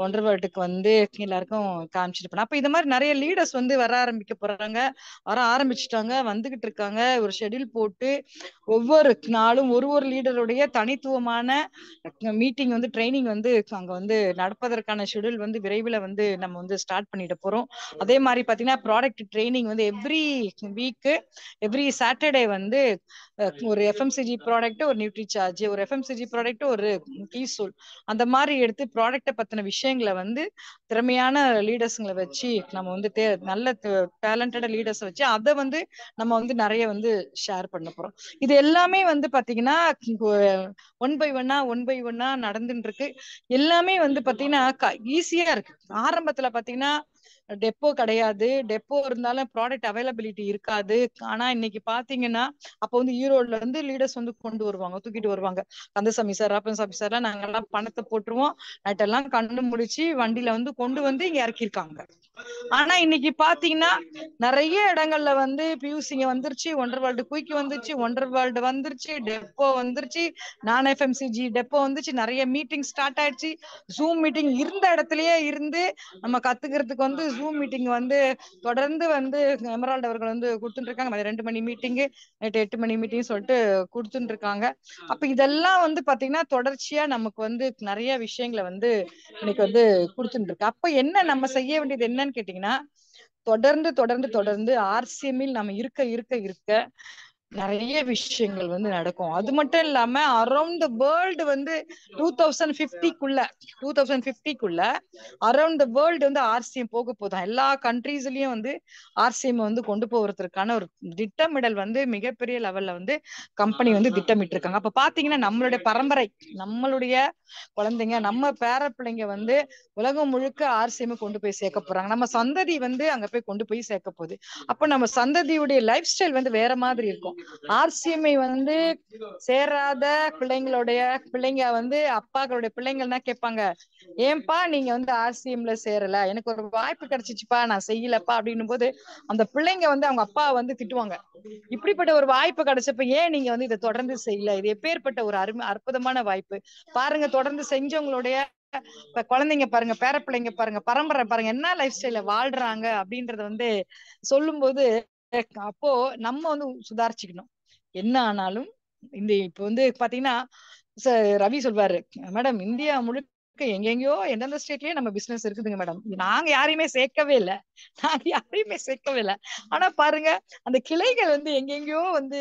ஒண்டர் வேர்ல்டுக்கு வந்து எல்லாருக்கும் காமிச்சிட்டு போனா. அப்ப இந்த மாதிரி நிறைய லீடர்ஸ் வந்து வர ஆரம்பிக்க போறாங்க, வர ஆரம்பிச்சுட்டாங்க, வந்துகிட்டு இருக்காங்க. ஒரு ஷெட்யூல் போட்டு ஒவ்வொரு நாளும் ஒரு லீடருடைய தனித்துவமான மீட்டிங் வந்து ட்ரைனிங் வந்து அங்க வந்து நடப்பதற்கான ஷெட்யூல் வந்து விரைவில் வந்து நம்ம வந்து ஸ்டார்ட் பண்ணிட்டு போறோம். அதே மாதிரி பாத்தீங்கன்னா ப்ராடக்ட் ட்ரைனிங் வந்து எவ்ரி வீக் எவ்ரி சாட்டர்டே வந்து ஒரு எஃப்எம்சிஜி ப்ராடக்ட், ஒரு நியூட்ரி சார்ஜ், ஒரு எஃப்எம்சிஜி ப்ராடக்ட், ஒரு கீசோல், அந்த மாதிரி எடுத்து ப்ராடக்ட பத்தின விஷயங்களை வந்து திறமையான லீடர்ஸ்ங்களை வச்சு நம்ம வந்து நல்ல டேலண்டட் லீடர்ஸ் வச்சு அதை வந்து நம்ம வந்து நிறைய வந்து ஷேர் பண்ண போறோம். இது எல்லாமே வந்து பாத்தீங்கன்னா ஒன் பை ஒன்னா நடந்துட்டு இருக்கு. எல்லாமே வந்து பாத்தீங்கன்னா ஈஸியா இருக்கு. ஆரம்பத்துல பாத்தீங்கன்னா டெப்போ கிடையாது, டெப்போ இருந்தாலும் ப்ராடக்ட் அவைலபிலிட்டி இருக்காது. ஆனா இன்னைக்கு பாத்தீங்கன்னா அப்ப வந்து ஈரோடுல இருந்து லீடர்ஸ் வந்து கொண்டு வருவாங்க, தூக்கிட்டு வருவாங்க. கந்தசாமி சார், ராப்பன்சாமி சார்லாம் நாங்கெல்லாம் பணத்தை போட்டுருவோம், நைட் எல்லாம் கண்டு முடிச்சு வண்டியில வந்து கொண்டு வந்து இங்க இறக்கிருக்காங்க. ஆனா இன்னைக்கு பாத்தீங்கன்னா நிறைய இடங்கள்ல வந்து பியூசிங்க வந்துருச்சு, ஒண்டர் வேர்ல்டு குயிக் வந்துருச்சு, ஒண்டர் வேர்ல்டு வந்துருச்சு, டெப்போ வந்துருச்சு, நான் எஃப்எம்சிஜி டெப்போ வந்துச்சு, நிறைய மீட்டிங் ஸ்டார்ட் ஆயிடுச்சு. ஜூம் மீட்டிங் இருந்த இடத்துலயே இருந்து நம்ம கத்துக்கிறதுக்கு வந்து ஜூம் மீட்டிங் வந்து தொடர்ந்து வந்து எமரால்டு அவர்கள் வந்து கொடுத்துட்டு இருக்காங்க. 2 மணி மீட்டிங்கு, நைட்டு 8 மணி மீட்டிங் சொல்லிட்டு கொடுத்துட்டு இருக்காங்க. அப்ப இதெல்லாம் வந்து பாத்தீங்கன்னா தொடர்ச்சியா நமக்கு வந்து நிறைய விஷயங்களை வந்து இன்னைக்கு வந்து கொடுத்துட்டு இருக்கு. அப்ப என்ன நம்ம செய்ய வேண்டியது என்னன்னு கேட்டீங்கன்னா, தொடர்ந்து தொடர்ந்து தொடர்ந்து ஆர்சிஎம்மில் நம்ம இருக்க இருக்க இருக்க நிறைய விஷயங்கள் வந்து நடக்கும். அது மட்டும் இல்லாம அரௌண்ட் த வேர்ல்டு வந்து 2050 அரௌண்ட் த வேர்ல்டு வந்து ஆர்சிஎம் போக போதும். எல்லா கண்ட்ரீஸ்லயும் வந்து ஆர்சிஎம் வந்து கொண்டு போறதுக்கான ஒரு திட்டமிடல் வந்து மிகப்பெரிய லெவல்ல வந்து கம்பெனி வந்து திட்டமிட்டு இருக்காங்க. அப்ப பாத்தீங்கன்னா நம்மளுடைய பரம்பரை, நம்மளுடைய குழந்தைங்க, நம்ம பேர பிள்ளைங்க வந்து உலகம் முழுக்க ஆர்சிஎம் கொண்டு போய் சேர்க்க போறாங்க. நம்ம சந்ததி வந்து அங்க போய் கொண்டு போய் சேர்க்க போகுது. அப்ப நம்ம சந்ததியுடைய லைஃப் ஸ்டைல் வந்து வேற மாதிரி இருக்கும். RCMI வந்து சேராத பிள்ளைங்க வந்து அப்பாக்களுடைய பிள்ளைங்க என்ன கேட்பாங்க, ஏன்பா நீங்க வந்து RCMல சேரல, எனக்கு ஒரு வாய்ப்பு கிடைச்சிச்சுப்பா நான் செய்யலப்பா அப்படின்னும் போது அந்த பிள்ளைங்க வந்து அவங்க அப்பா வந்து திட்டுவாங்க, இப்படிப்பட்ட ஒரு வாய்ப்பு கிடைச்சப்ப ஏன் நீங்க வந்து இதை தொடர்ந்து செய்யல, இது எப்பேற்பட்ட ஒரு அற்புதமான வாய்ப்பு பாருங்க, தொடர்ந்து செஞ்சவங்களுடைய இப்ப குழந்தைங்க பாருங்க, பேரப்பிள்ளைங்க பாருங்க, பரம்பரை பாருங்க, என்ன லைஃப் ஸ்டைல வாழ்றாங்க அப்படின்றத வந்து சொல்லும் போது அப்போ நம்ம வந்து சுதாரிச்சுக்கணும். என்ன ஆனாலும் இந்த இப்ப வந்து பாத்தீங்கன்னா ரவி சொல்வாரு, மேடம் இந்தியா முழுக்க எங்கெங்கயோ எந்தெந்த ஸ்டேட்லயே நம்ம பிசினஸ் இருக்குதுங்க மேடம், நாங்க யாரையுமே சேர்க்கவே இல்லை, ஆனா பாருங்க அந்த கிளைகள் வந்து எங்கெங்கயோ வந்து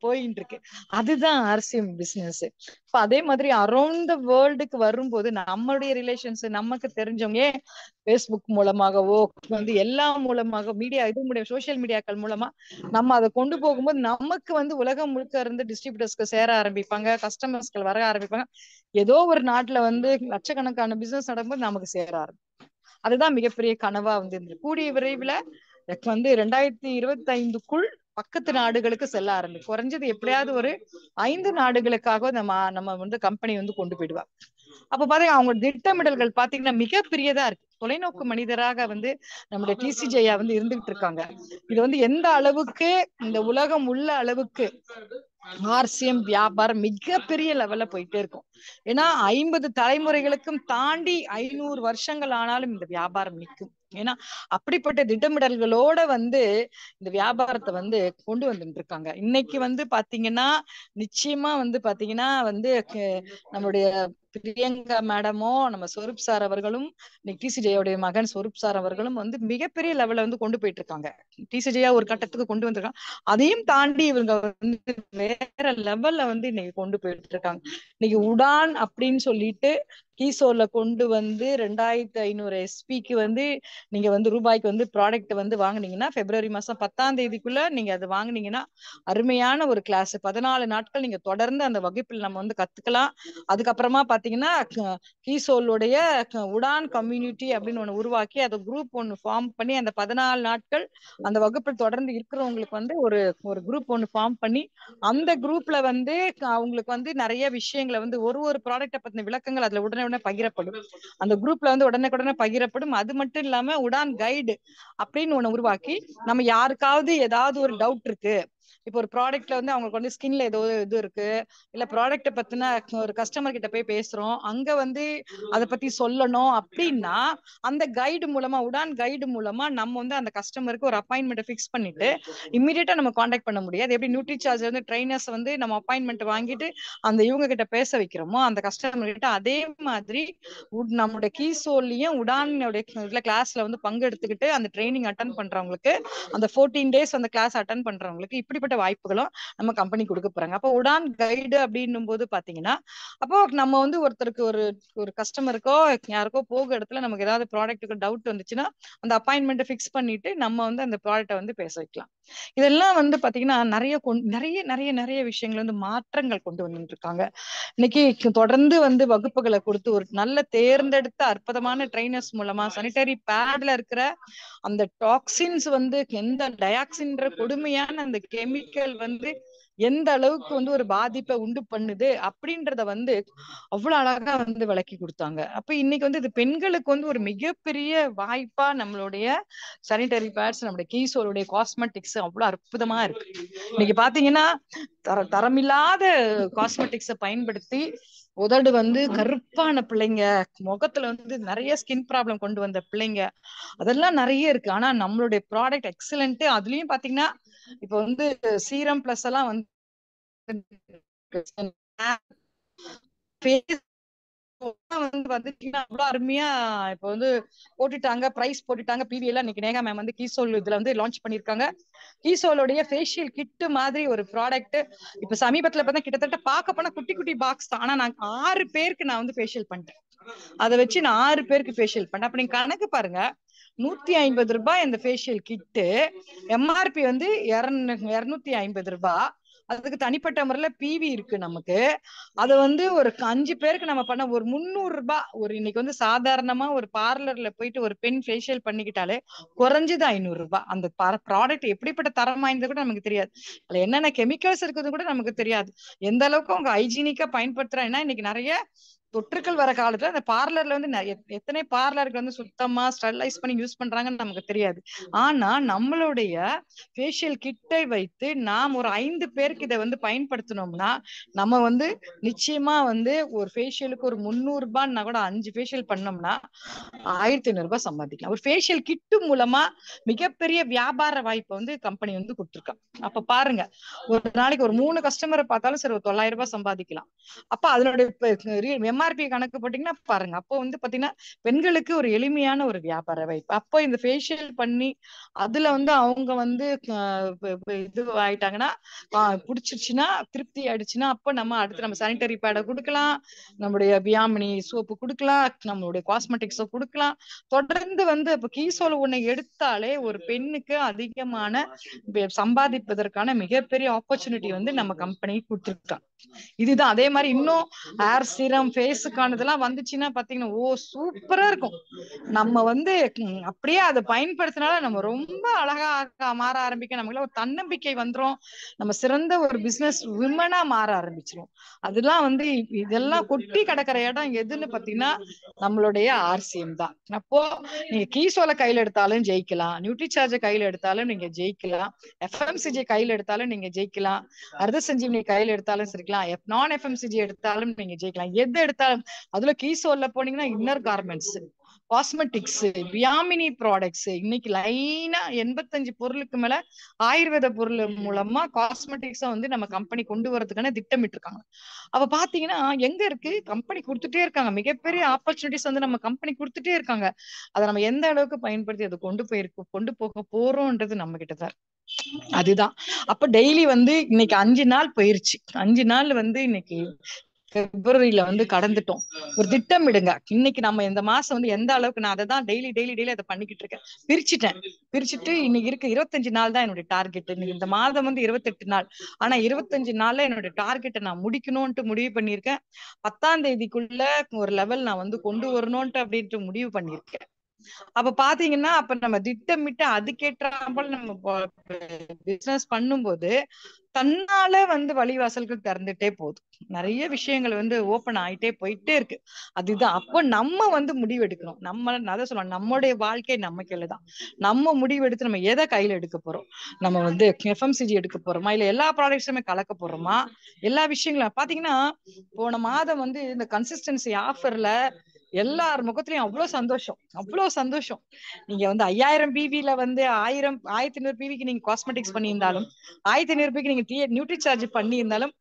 போயிட்டு இருக்கு. அதுதான் RCM பிசினஸ். இப்ப அதே மாதிரி அரௌண்ட் த வேர்ல்டுக்கு வரும்போது நம்மளுடைய ரிலேஷன்ஸ் நமக்கு தெரிஞ்சவங்க பேஸ்புக் மூலமாகவோ வந்து எல்லா மூலமாக சோசியல் மீடியாக்கள் மூலமா நம்ம அதை கொண்டு போகும்போது நமக்கு வந்து உலகம் முழுக்க இருந்து டிஸ்ட்ரிபியூட்டர்ஸ்க்கு சேர ஆரம்பிப்பாங்க, கஸ்டமர்ஸ்கள் வர ஆரம்பிப்பாங்க, ஏதோ ஒரு நாட்டுல வந்து லட்சக்கணக்கான பிசினஸ் நடக்கும்போது நமக்கு சேர ஆரம்பிக்கும். அதுதான் மிகப்பெரிய கனவா வந்து கூடிய விரைவில் வந்து 2025க்குள் பக்கத்து நாடுகளுக்கு செல்ல ஆரம்பிக்கும். குறைஞ்சது எப்படியாவது ஒரு 5 நாடுகளுக்காக நம்ம வந்து கம்பெனி வந்து கொண்டு போயிடுவா. அப்ப பாத்தீங்க அவங்க திட்டமிடல்கள் பாத்தீங்கன்னா மிகப்பெரியதா இருக்கு. தொலைநோக்கு மனிதராக வந்து நம்முடைய TCJயா வந்து இருந்துகிட்டு இருக்காங்க. இது வந்து எந்த அளவுக்கு இந்த உலகம் உள்ள அளவுக்கு RCM வியாபாரம் மிகப்பெரிய லெவல்ல போயிட்டே இருக்கும். ஏன்னா 50 தலைமுறைகளுக்கும் தாண்டி 500 வருஷங்கள் ஆனாலும் இந்த வியாபாரம் நிற்கும். ஏன்னா அப்படிப்பட்ட திட்டமிடல்களோட வந்து இந்த வியாபாரத்தை வந்து கொண்டு வந்துட்டு இருக்காங்க. இன்னைக்கு வந்து பாத்தீங்கன்னா நிச்சயமா வந்து பாத்தீங்கன்னா வந்து நம்மளுடைய பிரியங்கா மேடமோ நம்ம ஸ்வரூப் சார் அவர்களும் TCJயோடைய மகன் ஸ்வரூப் சார் அவர்களும் வந்து மிகப்பெரிய லெவல்ல வந்து கொண்டு போயிட்டு இருக்காங்க. TCJயா ஒரு கட்டத்துக்கு கொண்டு வந்திருக்காங்க. அதையும் தாண்டி இவங்க வந்து வேற லெவல்ல வந்து இன்னைக்கு கொண்டு போயிட்டு இருக்காங்க. இன்னைக்கு உடான் அப்படின்னு சொல்லிட்டு கீசோர்ல கொண்டு வந்து 2500 SPக்கு வந்து நீங்க வந்து ரூபாய்க்கு வந்து ப்ராடக்ட் வந்து வாங்குனீங்கன்னா February மாசம் 10ஆம் தேதிக்குள்ள நீங்க அதை வாங்குனீங்கன்னா அருமையான ஒரு கிளாஸ் 14 நாட்கள் நீங்க தொடர்ந்து அந்த வகுப்பில் நம்ம வந்து கத்துக்கலாம். அதுக்கப்புறமா பாத்தீங்கன்னா கீசோலுடைய உடான் கம்யூனிட்டி அப்படின்னு ஒண்ணு உருவாக்கி அதை குரூப் ஒண்ணு ஃபார்ம் பண்ணி அந்த 14 நாட்கள் அந்த வகுப்பில் தொடர்ந்து இருக்கிறவங்களுக்கு வந்து ஒரு குரூப் ஒண்ணு ஃபார்ம் பண்ணி அந்த குரூப்ல வந்து அவங்களுக்கு வந்து நிறைய விஷயங்களை வந்து ஒரு ப்ராடக்ட்டை பத்தின விளக்கங்கள் அதுல உடனே பகிரப்படும். அந்த குரூப்ல வந்து உடனே பகிரப்படும். அது மட்டும் இல்லாம உடான் கைடு அப்படின்னு ஒண்ணு உருவாக்கி நம்ம யாருக்காவது ஏதாவது ஒரு டவுட் இருக்கு, இப்போ ஒரு ப்ராடக்ட்ல வந்து அவங்களுக்கு வந்து ஸ்கின்ல ஏதோ இது இருக்கு, இல்ல ப்ராடக்ட்டை பத்தின ஒரு கஸ்டமர் கிட்ட போய் பேசுறோம், அங்க வந்து அதை பத்தி சொல்லணும் அப்படின்னா அந்த கைடு மூலமா உடான் கைடு மூலமா நம்ம வந்து அந்த கஸ்டமருக்கு ஒரு அப்பாயின்மெண்ட் ஃபிக்ஸ் பண்ணிட்டு இமீடியட்டா நம்ம கான்டாக்ட் பண்ண முடியாது. எப்படி நியூட்ரி சார்ஜ் வந்து ட்ரைனர்ஸ் வந்து நம்ம அப்பாயின்மெண்ட் வாங்கிட்டு அந்த இவங்க கிட்ட பேச வைக்கிறோமோ அந்த கஸ்டமர் கிட்ட, அதே மாதிரி நம்மளுடைய கீசோல்லையும் உடானோட கிளாஸ்ல வந்து பங்கெடுத்துக்கிட்டு அந்த ட்ரைனிங் அட்டன் பண்றவங்களுக்கு அந்த 14 days அந்த கிளாஸ் அட்டன் பண்றவங்களுக்கு இப்படிப்பட்ட வாய்ப்புகளும் நம்ம கம்பெனி கொடுக்க போறாங்க. அப்போ உடான் கைடு அப்படின்னும் போது பாத்தீங்கன்னா அப்போ நம்ம வந்து ஒருத்தருக்கு ஒரு கஸ்டமருக்கோ யாருக்கோ போக இடத்துல நமக்கு ஏதாவது ப்ராடக்ட்டுக்கு டவுட் வந்துச்சுன்னா அந்த அப்பாயின்மெண்ட் ஃபிக்ஸ் பண்ணிட்டு நம்ம வந்து அந்த ப்ராடக்ட்டை வந்து பேச வைக்கலாம். இதெல்லாம் வந்து பாத்தீங்கன்னா நிறைய விஷயங்கள் வந்து மாற்றங்கள் கொண்டு வந்துட்டு இருக்காங்க. இன்னைக்கு தொடர்ந்து வந்து வகுப்புகளை கொடுத்து ஒரு நல்ல தேர்ந்தெடுத்த அற்புதமான ட்ரைனர்ஸ் மூலமா சானிட்டரி பேட்ல இருக்கிற அந்த டாக்ஸின்ஸ் வந்து எந்த டயாக்சின்ற கொடுமையான அந்த கெமிக்கல் வந்து எந்த அளவுக்கு வந்து ஒரு பாதிப்பை உண்டு பண்ணுது அப்படின்றத வந்து அவ்வளவு அழகா வந்து விளக்கி கொடுத்தாங்க. அப்ப இன்னைக்கு வந்து இது பெண்களுக்கு வந்து ஒரு மிகப்பெரிய வாய்ப்பா நம்மளுடைய சானிட்டரி பேட்ஸ் நம்மளுடைய கீசோலுடைய காஸ்மெட்டிக்ஸ் அவ்வளவு அற்புதமா இருக்கு. இன்னைக்கு பாத்தீங்கன்னா தரமில்லாத காஸ்மெட்டிக்ஸை பயன்படுத்தி உதடு வந்து கருப்பான பிள்ளைங்க, முகத்துல வந்து நிறைய ஸ்கின் ப்ராப்ளம் கொண்டு வந்த பிள்ளைங்க அதெல்லாம் நிறைய இருக்கு. ஆனா நம்மளுடைய ப்ராடக்ட் எக்ஸலண்ட். அதுலயும் பாத்தீங்கன்னா இப்ப வந்து சீரம் பிளஸ் எல்லாம் வந்து அவ்வளவு அருமையா இப்ப வந்து போட்டுட்டாங்க, பிரைஸ் போட்டுட்டாங்க. PV எல்லாம் இன்னைக்கு நேகா மேம் வந்து கீசோல் இதுல வந்து லான்ச் பண்ணிருக்காங்க. கீசோலுடைய ஃபேஷியல் கிட் மாதிரி ஒரு ப்ராடக்ட் இப்ப சமீபத்துல பார்த்தா கிட்டத்தட்ட பார்க்க போனா குட்டி பாக்ஸ் தான். ஆனா நான் 6 பேருக்கு நான் வந்து ஃபேஷியல் பண்ணிட்டேன். அதை வச்சு நான் 6 பேருக்கு ஃபேஷியல் பண்ணேன். அப்ப நீங்க கணக்கு பாருங்க, 150 ரூபாய் இந்த ஃபேஷியல் கிட்டு, MRP வந்து 250 ரூபாய். அதுக்கு தனிப்பட்ட முறையில பிவி இருக்கு நமக்கு. அதை வந்து ஒரு 5 பேருக்கு நம்ம பண்ண ஒரு 300 ரூபாய். ஒரு இன்னைக்கு வந்து சாதாரணமா ஒரு பார்லர்ல போயிட்டு ஒரு பெண் ஃபேஷியல் பண்ணிக்கிட்டாலே குறைஞ்சது 500 ரூபாய். அந்த ப்ராடக்ட் எப்படிப்பட்ட தரம் வாய்ந்தது கூட நமக்கு தெரியாது, அதுல என்னென்ன கெமிக்கல்ஸ் இருக்குது கூட நமக்கு தெரியாது, எந்த அளவுக்கு அவங்க ஹைஜீனிக்கா பயன்படுத்துறாங்கன்னா. இன்னைக்கு நிறைய தொற்றுக்கள் வர காலத்துல அந்த பார்லர்ல வந்து எத்தனை பார்லருக்கு வந்து சுத்தமா ஸ்டெரிலைஸ் பண்ணி யூஸ் பண்றாங்கன்னு நமக்கு தெரியாது. ஆனா நம்மளுடைய ஃபேஷியல் கிட்டை வைத்து நாம் ஒரு 5 பேருக்கு இதை வந்து பயன்படுத்தினோம்னா நம்ம வந்து நிச்சயமா வந்து ஒரு ஃபேஷியலுக்கு ஒரு 300 ரூபாய்னா கூட 5 ஃபேஷியல் பண்ணோம்னா 1500 ரூபாய் சம்பாதிக்கலாம். ஒரு ஃபேஷியல் கிட்டு மூலமா மிகப்பெரிய வியாபார வாய்ப்பை வந்து கம்பெனி வந்து கொடுத்துருக்கான். அப்ப பாருங்க, ஒரு நாளைக்கு ஒரு 3 கஸ்டமரை பார்த்தாலும் சரி ஒரு 900 ரூபாய் சம்பாதிக்கலாம். அப்ப அதனுடைய எம்ஆர்பி கணக்கு போட்டீங்கன்னா பாருங்க, அப்போ வந்து பாத்தீங்கன்னா பெண்களுக்கு ஒரு எளிமையான ஒரு வியாபார வாய்ப்பு. அப்போ இந்த ஃபேஷியல் பண்ணி அதுல வந்து அவங்க வந்து இது ஆயிட்டாங்கன்னா, பிடிச்சிருச்சுன்னா திருப்தி ஆயிடுச்சுன்னா, அப்ப நம்ம அடுத்து நம்ம சானிட்டரி பேடை கொடுக்கலாம், நம்மளுடைய பியாமினி சோப்பு கொடுக்கலாம், நம்மளுடைய காஸ்மெட்டிக்ஸை கொடுக்கலாம். தொடர்ந்து வந்து இப்ப கீசோல் ஒண்ணு எடுத்தாலே ஒரு பெண்ணுக்கு அதிகமான சம்பாதிப்பதற்கான மிகப்பெரிய ஆப்பர்ச்சுனிட்டி வந்து நம்ம கம்பெனி கொடுத்துருக்காங்க. இதுதான். அதே மாதிரி இன்னும் ஹேர் சீரம் ஃபேஸுக்கானதெல்லாம் வந்துச்சுன்னா பாத்தீங்கன்னா சூப்பரா இருக்கும். நம்ம வந்து அப்படியே அதை பயன்படுத்தினால நம்ம ரொம்ப அழகா மாற ஆரம்பிக்க, நமக்கு ஒரு தன்னம்பிக்கை வந்துரும், நம்ம சிறந்த ஒரு பிசினஸ் விமனா மாற ஆரம்பிச்சிரும். அதெல்லாம் வந்து இதெல்லாம் கொட்டி கிடக்கிற இடம் எதுன்னு பாத்தீங்கன்னா நம்மளுடைய ஆர்சிஎம் தான். அப்போ நீங்க கீசோல கையில எடுத்தாலும் ஜெயிக்கலாம், நியூட்ரி சார்ஜ் கையில எடுத்தாலும் நீங்க ஜெயிக்கலாம், எஃப்எம்சிஜி கையில எடுத்தாலும் நீங்க ஜெயிக்கலாம், அர்த்த சஞ்சீவனி கையில எடுத்தாலும் சரிக்கலாம், நான் எஃப்எம்சிஜி எடுத்தாலும் நீங்க ஜெயிக்கலாம். எது எடுத்தாலும் அதுல கீசோல்ல போனீங்கன்னா இன்னர் கார்மெண்ட்ஸ், காஸ்மெட்டிக்ஸ், பியாமினி ப்ராடக்ட்ஸ், இன்னைக்கு லைனா 85 பொருளுக்கு மேல ஆயுர்வேத பொருள் மூலமா காஸ்மெட்டிக்ஸா வந்து நம்ம கம்பெனி கொண்டு வரதுக்கான திட்டமிட்டு இருக்காங்க. அப்ப பாத்தீங்கன்னா எங்க இருக்கு, கம்பெனி கொடுத்துட்டே இருக்காங்க, மிகப்பெரிய ஆப்பர்ச்சுனிட்டிஸ் வந்து நம்ம கம்பெனி கொடுத்துட்டே இருக்காங்க. அதை நம்ம எந்த அளவுக்கு பயன்படுத்தி அதை கொண்டு போக போறோம்ன்றது நம்ம கிட்டதான். அதுதான். அப்ப டெய்லி வந்து இன்னைக்கு 5 நாள் போயிருச்சு, 5 நாள் வந்து இன்னைக்கு பிப்ரவரியில வந்து கடந்துட்டோம். ஒரு திட்டமிடுங்க, இன்னைக்கு நம்ம இந்த மாசம் வந்து எந்த அளவுக்கு, நான் அதை தான் டெய்லி அதை பண்ணிக்கிட்டு இருக்கேன். பிரிச்சுட்டு இன்னைக்கு இருக்க 25 நாள் தான் என்னுடைய டார்கெட். இன்னைக்கு இந்த மாதம் வந்து 28 நாள், ஆனா 25 நாள்ல என்னுடைய டார்கெட்டை நான் முடிக்கணும்ட்டு முடிவு பண்ணியிருக்கேன். 10ஆம் தேதிக்குள்ள ஒரு லெவல் நான் வந்து கொண்டு வரணும்ட்டு அப்படின்ட்டு முடிவு பண்ணியிருக்கேன். அப்ப பாத்தீங்கன்னா அப்ப நம்ம திட்டமிட்டு அதுக்கேற்றாமல் நம்ம பிசினஸ் பண்ணும்போது தன்னால வந்து வழிவாசல்கள் திறந்துட்டே போகுது, நிறைய விஷயங்கள் வந்து ஓபன் ஆயிட்டே போயிட்டே இருக்கு. அதுதான். அப்போ நம்ம வந்து முடிவு எடுக்கணும். நம்ம அதை சொல்லலாம், நம்மளுடைய வாழ்க்கை நம்ம கையில தான். நம்ம முடிவு எடுத்து நம்ம எதை கையில எடுக்க போறோம், நம்ம வந்து எஃப்எம்சிஜி எடுக்க போறோமா, இல்ல எல்லா ப்ராடக்ட்ஸுமே கலக்க போறோமா, எல்லா விஷயங்களும் பாத்தீங்கன்னா போன மாதம் வந்து இந்த கன்சிஸ்டன்சி ஆஃபர்ல எல்லார் முகத்திலயும் அவ்வளவு சந்தோஷம். நீங்க வந்து 5000 பிவில வந்து 1500 பிவிக்கு நீங்க காஸ்மெட்டிக்ஸ் பண்ணியிருந்தாலும், 1500 பிவிக்கு நீங்க நியூட்ரி சார்ஜ் பண்ணியிருந்தாலும்,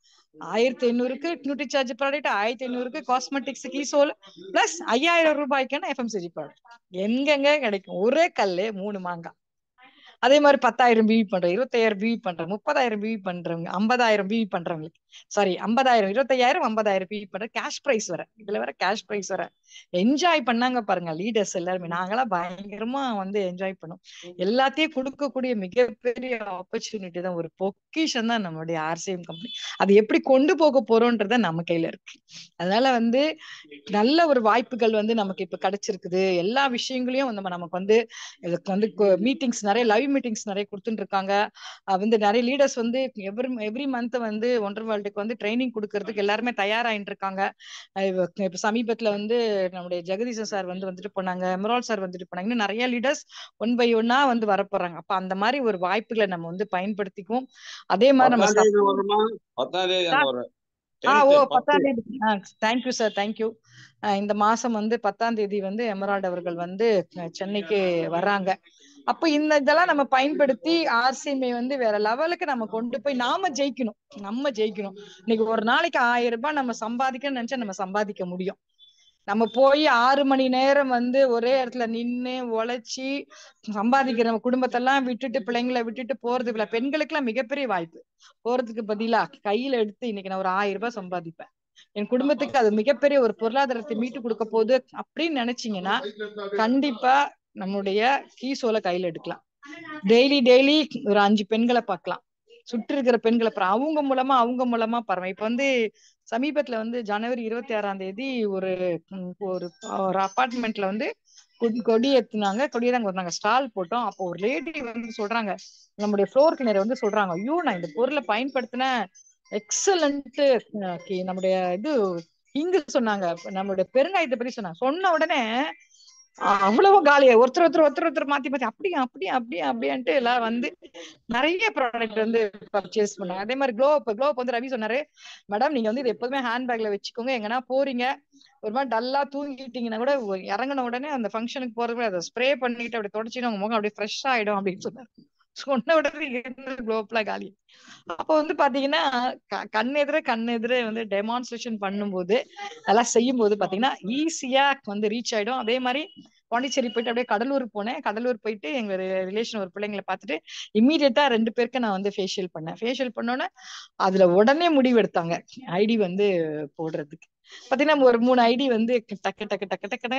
1500க்கு நியூட்ரி சார்ஜ் ப்ராடக்ட், 1500க்கு காஸ்மெட்டிக்ஸ் கீசோல் பிளஸ் 5000 ரூபாய்க்கான எஃப்எம்சிஜி ப்ராடக்ட் எங்கெங்க கிடைக்கும்? ஒரே கல்லு 3 மாங்காய். அதே மாதிரி 10,000 பிவி பண்றோம், 25,000 பிவி பண்றோம், 30,000 பிவி பண்றவங்க, 50,000 பிவி பண்றவங்களுக்கு, சாரி 50,000, 25,000, 50,000 பிவி பண்ற கேஷ் பிரைஸ் வர, இதுல வர கேஷ் பிரைஸ் வர என்ஜாய் பண்ணாங்க பாருங்க லீடர்ஸ் எல்லாருமே. நாங்களாம் பயங்கரமா வந்து என்ஜாய் பண்ணோம். எல்லாத்தையும் கொடுக்கக்கூடிய மிகப்பெரிய ஆப்பர்ச்சுனிட்டி தான், ஒரு பொக்கிஷன் தான் நம்மளுடைய ஆர்சிஎம் கம்பெனி. அது எப்படி கொண்டு போக போறோம்ன்றத நம்ம கையில இருக்கு. அதனால வந்து நல்ல ஒரு வாய்ப்புகள் வந்து நமக்கு இப்ப கிடைச்சிருக்குது. எல்லா விஷயங்களையும் நமக்கு வந்து இதுக்கு வந்து மீட்டிங்ஸ் நிறைய, லைவ் மீட்டிங்ஸ் நிறைய கொடுத்துட்டு இருக்காங்க. வந்து நிறைய லீடர்ஸ் வந்து எவ்ரி மந்த் வந்து ஒண்டர் வேர்ல்டுக்கு வந்து ட்ரைனிங் கொடுக்கறதுக்கு எல்லாருமே தயாராயிட்டு இருக்காங்க. இப்ப சமீபத்துல வந்து நம்முடைய ஜெகதீசன் சார் வந்துட்டு போனாங்க, எமரால் சார் வந்துட்டு போனாங்க, இன்னும் நிறைய லீடர்ஸ் 1 by 1 வந்து வரப்போறாங்க. அப்ப அந்த மாதிரி ஒரு வாய்ப்புகளை நம்ம வந்து பயன்படுத்திக்குவோம். அதே மாதிரி நம்ம 10ஆம் தேதி. Thank you sir, thank you. இந்த மாசம் வந்து 10ஆம் தேதி வந்து எமரால்ட் அவர்கள் வந்து சென்னைக்கு வர்றாங்க. அப்ப இதெல்லாம் நம்ம பயன்படுத்தி ஆர்சிஎம்ஐ வந்து வேற லெவலுக்கு நம்ம கொண்டு போய் நாம ஜெயிக்கணும். இன்னைக்கு ஒரு நாளைக்கு 1000 ரூபாய் நம்ம சம்பாதிக்கணும்னு நினைச்சா நம்ம சம்பாதிக்க முடியும். நம்ம போய் 6 மணி நேரம் வந்து ஒரே இடத்துல நின்று உழைச்சி சம்பாதிக்கிற நம்ம குடும்பத்தெல்லாம் விட்டுட்டு பிள்ளைங்களை விட்டுட்டு போறது இல்ல. பெண்களுக்கு எல்லாம் மிகப்பெரிய வாய்ப்பு. போறதுக்கு பதிலா கையில எடுத்து இன்னைக்கு நான் ஒரு 1000 ரூபாய் சம்பாதிப்பேன், என் குடும்பத்துக்கு அது மிகப்பெரிய ஒரு பொருளாதாரத்தை மீட்டு கொடுக்க போகுது அப்படின்னு நினைச்சீங்கன்னா கண்டிப்பா நம்முடைய கீசோல கையில எடுக்கலாம். டெய்லி ஒரு 5 பெண்களை பார்க்கலாம். சுற்றி இருக்கிற பெண்களை அவங்க மூலமா பரவும். இப்ப வந்து சமீபத்துல வந்து ஜனவரி 26 ஒரு அபார்ட்மெண்ட்ல வந்து கொடி ஏத்துனாங்க. கொடியேறாங்க வந்தாங்க, ஸ்டால் போட்டோம். அப்போ ஒரு லேடி வந்து சொல்றாங்க, நம்முடைய ஃப்ளோர் கிளீனர் வந்து சொல்றாங்க, ஐயோ நான் இந்த பொருளை பயன்படுத்தின எக்ஸலண்ட், நம்முடைய இங்கு சொன்னாங்க, நம்மளுடைய பெருங்காயத்தை பத்தி சொன்ன உடனே அவ்வளவு காலியா ஒருத்தர் மாத்தி அப்படியான்ட்டு எல்லாம் வந்து நிறைய ப்ராடக்ட் வந்து பர்ச்சேஸ் பண்ணாங்க. அதே மாதிரி க்ளோப் வந்து ரவி சொன்னாரு, மேடம் நீங்க வந்து இது எப்போதுமே ஹேண்ட்பேக்ல வச்சுக்கோங்க, எங்கன்னா போறீங்க ஒரு மாதிரி டல்லா தூங்கிட்டீங்கன்னா கூட இறங்கின உடனே அந்த ஃபங்க்ஷனுக்கு போறது அதை ஸ்ப்ரே பண்ணிட்டு அப்படி தொடச்சின்னு உங்க முகம் அப்படியே ஃப்ரெஷ் ஆயிடும் அப்படின்னு சொன்னாரு. சொன்ன உடனே க்ளோப்ல காலி. அப்ப வந்து பாத்தீங்கன்னா கண்ணெதிரே வந்து டெமான்ஸ்ட்ரேஷன் பண்ணும்போது அதெல்லாம் செய்யும் போது பாத்தீங்கன்னா ஈஸியா வந்து ரீச் ஆயிடும். அதே மாதிரி பாண்டிச்சேரி போயிட்டு அப்படியே கடலூர் போயிட்டு எங்க ரிலேஷன் ஒரு பிள்ளைங்களை பார்த்துட்டு இம்மீடியட்டா 2 பேருக்கு நான் வந்து ஃபேஷியல் பண்ணோன்னே அதுல உடனே முடிவு எடுத்தாங்க ஐடி வந்து போடுறதுக்கு. பாத்தீங்கன்னா ஒரு 3 ஐடி வந்து டக்கு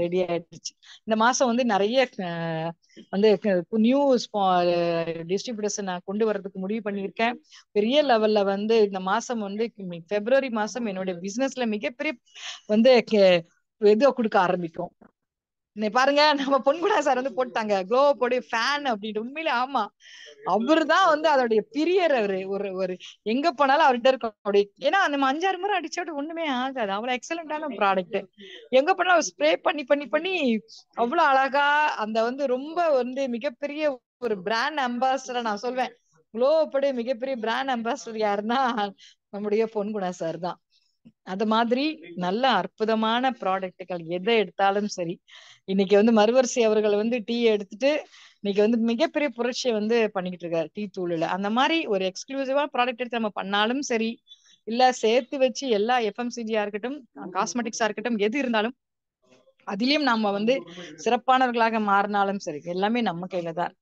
ரெடி ஆயிடுச்சு. இந்த மாசம் வந்து நிறைய வந்து நியூ டிஸ்ட்ரிபியூட்டர்ஸ் நான் கொண்டு வர்றதுக்கு முடிவு பண்ணியிருக்கேன். பெரிய லெவல்ல வந்து இந்த மாசம் வந்து பிப்ரவரி மாசம் என்னுடைய பிசினஸ்ல மிகப்பெரிய வந்து கொடுக்க ஆரம்பிக்கும். பாருங்க, நம்ம பொன்குணா சார் வந்து போட்டாங்க க்ளோவோடைய ஃபேன் அப்படின்ட்டு. உண்மையிலே ஆமா, அவருதான் வந்து அதோடைய பிரியர். ஒரு எங்க போனாலும் அவர்கிட்ட இருக்கும் அப்படி. ஏன்னா நம்ம 5-6 முறை அடிச்சோட ஒண்ணுமே ஆகாது, அவ்வளவு எக்ஸலண்டான ப்ராடக்ட். எங்க போனாலும் ஸ்ப்ரே பண்ணி அவ்வளவு அழகா அந்த வந்து ரொம்ப வந்து மிகப்பெரிய ஒரு பிராண்ட் அம்பாசிடர் நான் சொல்வேன். க்ளோவோடைய மிகப்பெரிய பிராண்ட் அம்பாசிடர் யாருன்னா நம்முடைய பொன்குணா சார் தான். அது மாதிரி நல்ல அற்புதமான ப்ராடக்ட்டுகள் எதை எடுத்தாலும் சரி. இன்னைக்கு வந்து மறுவரிசை அவர்கள் வந்து டீ எடுத்துட்டு இன்னைக்கு வந்து மிகப்பெரிய புரட்சியை வந்து பண்ணிக்கிட்டு இருக்காரு டீ தூள்ல. அந்த மாதிரி ஒரு எக்ஸ்க்ளூசிவா ப்ராடக்ட் எடுத்து நம்ம பண்ணாலும் சரி, இல்ல சேர்த்து வச்சு எல்லா எஃப்எம்சிஜியா இருக்கட்டும், காஸ்மெட்டிக்ஸா இருக்கட்டும், எது இருந்தாலும் அதிலயும் நாம வந்து சிறப்பானவர்களாக மாறினாலும் சரி, எல்லாமே நம்ம கையில தான்.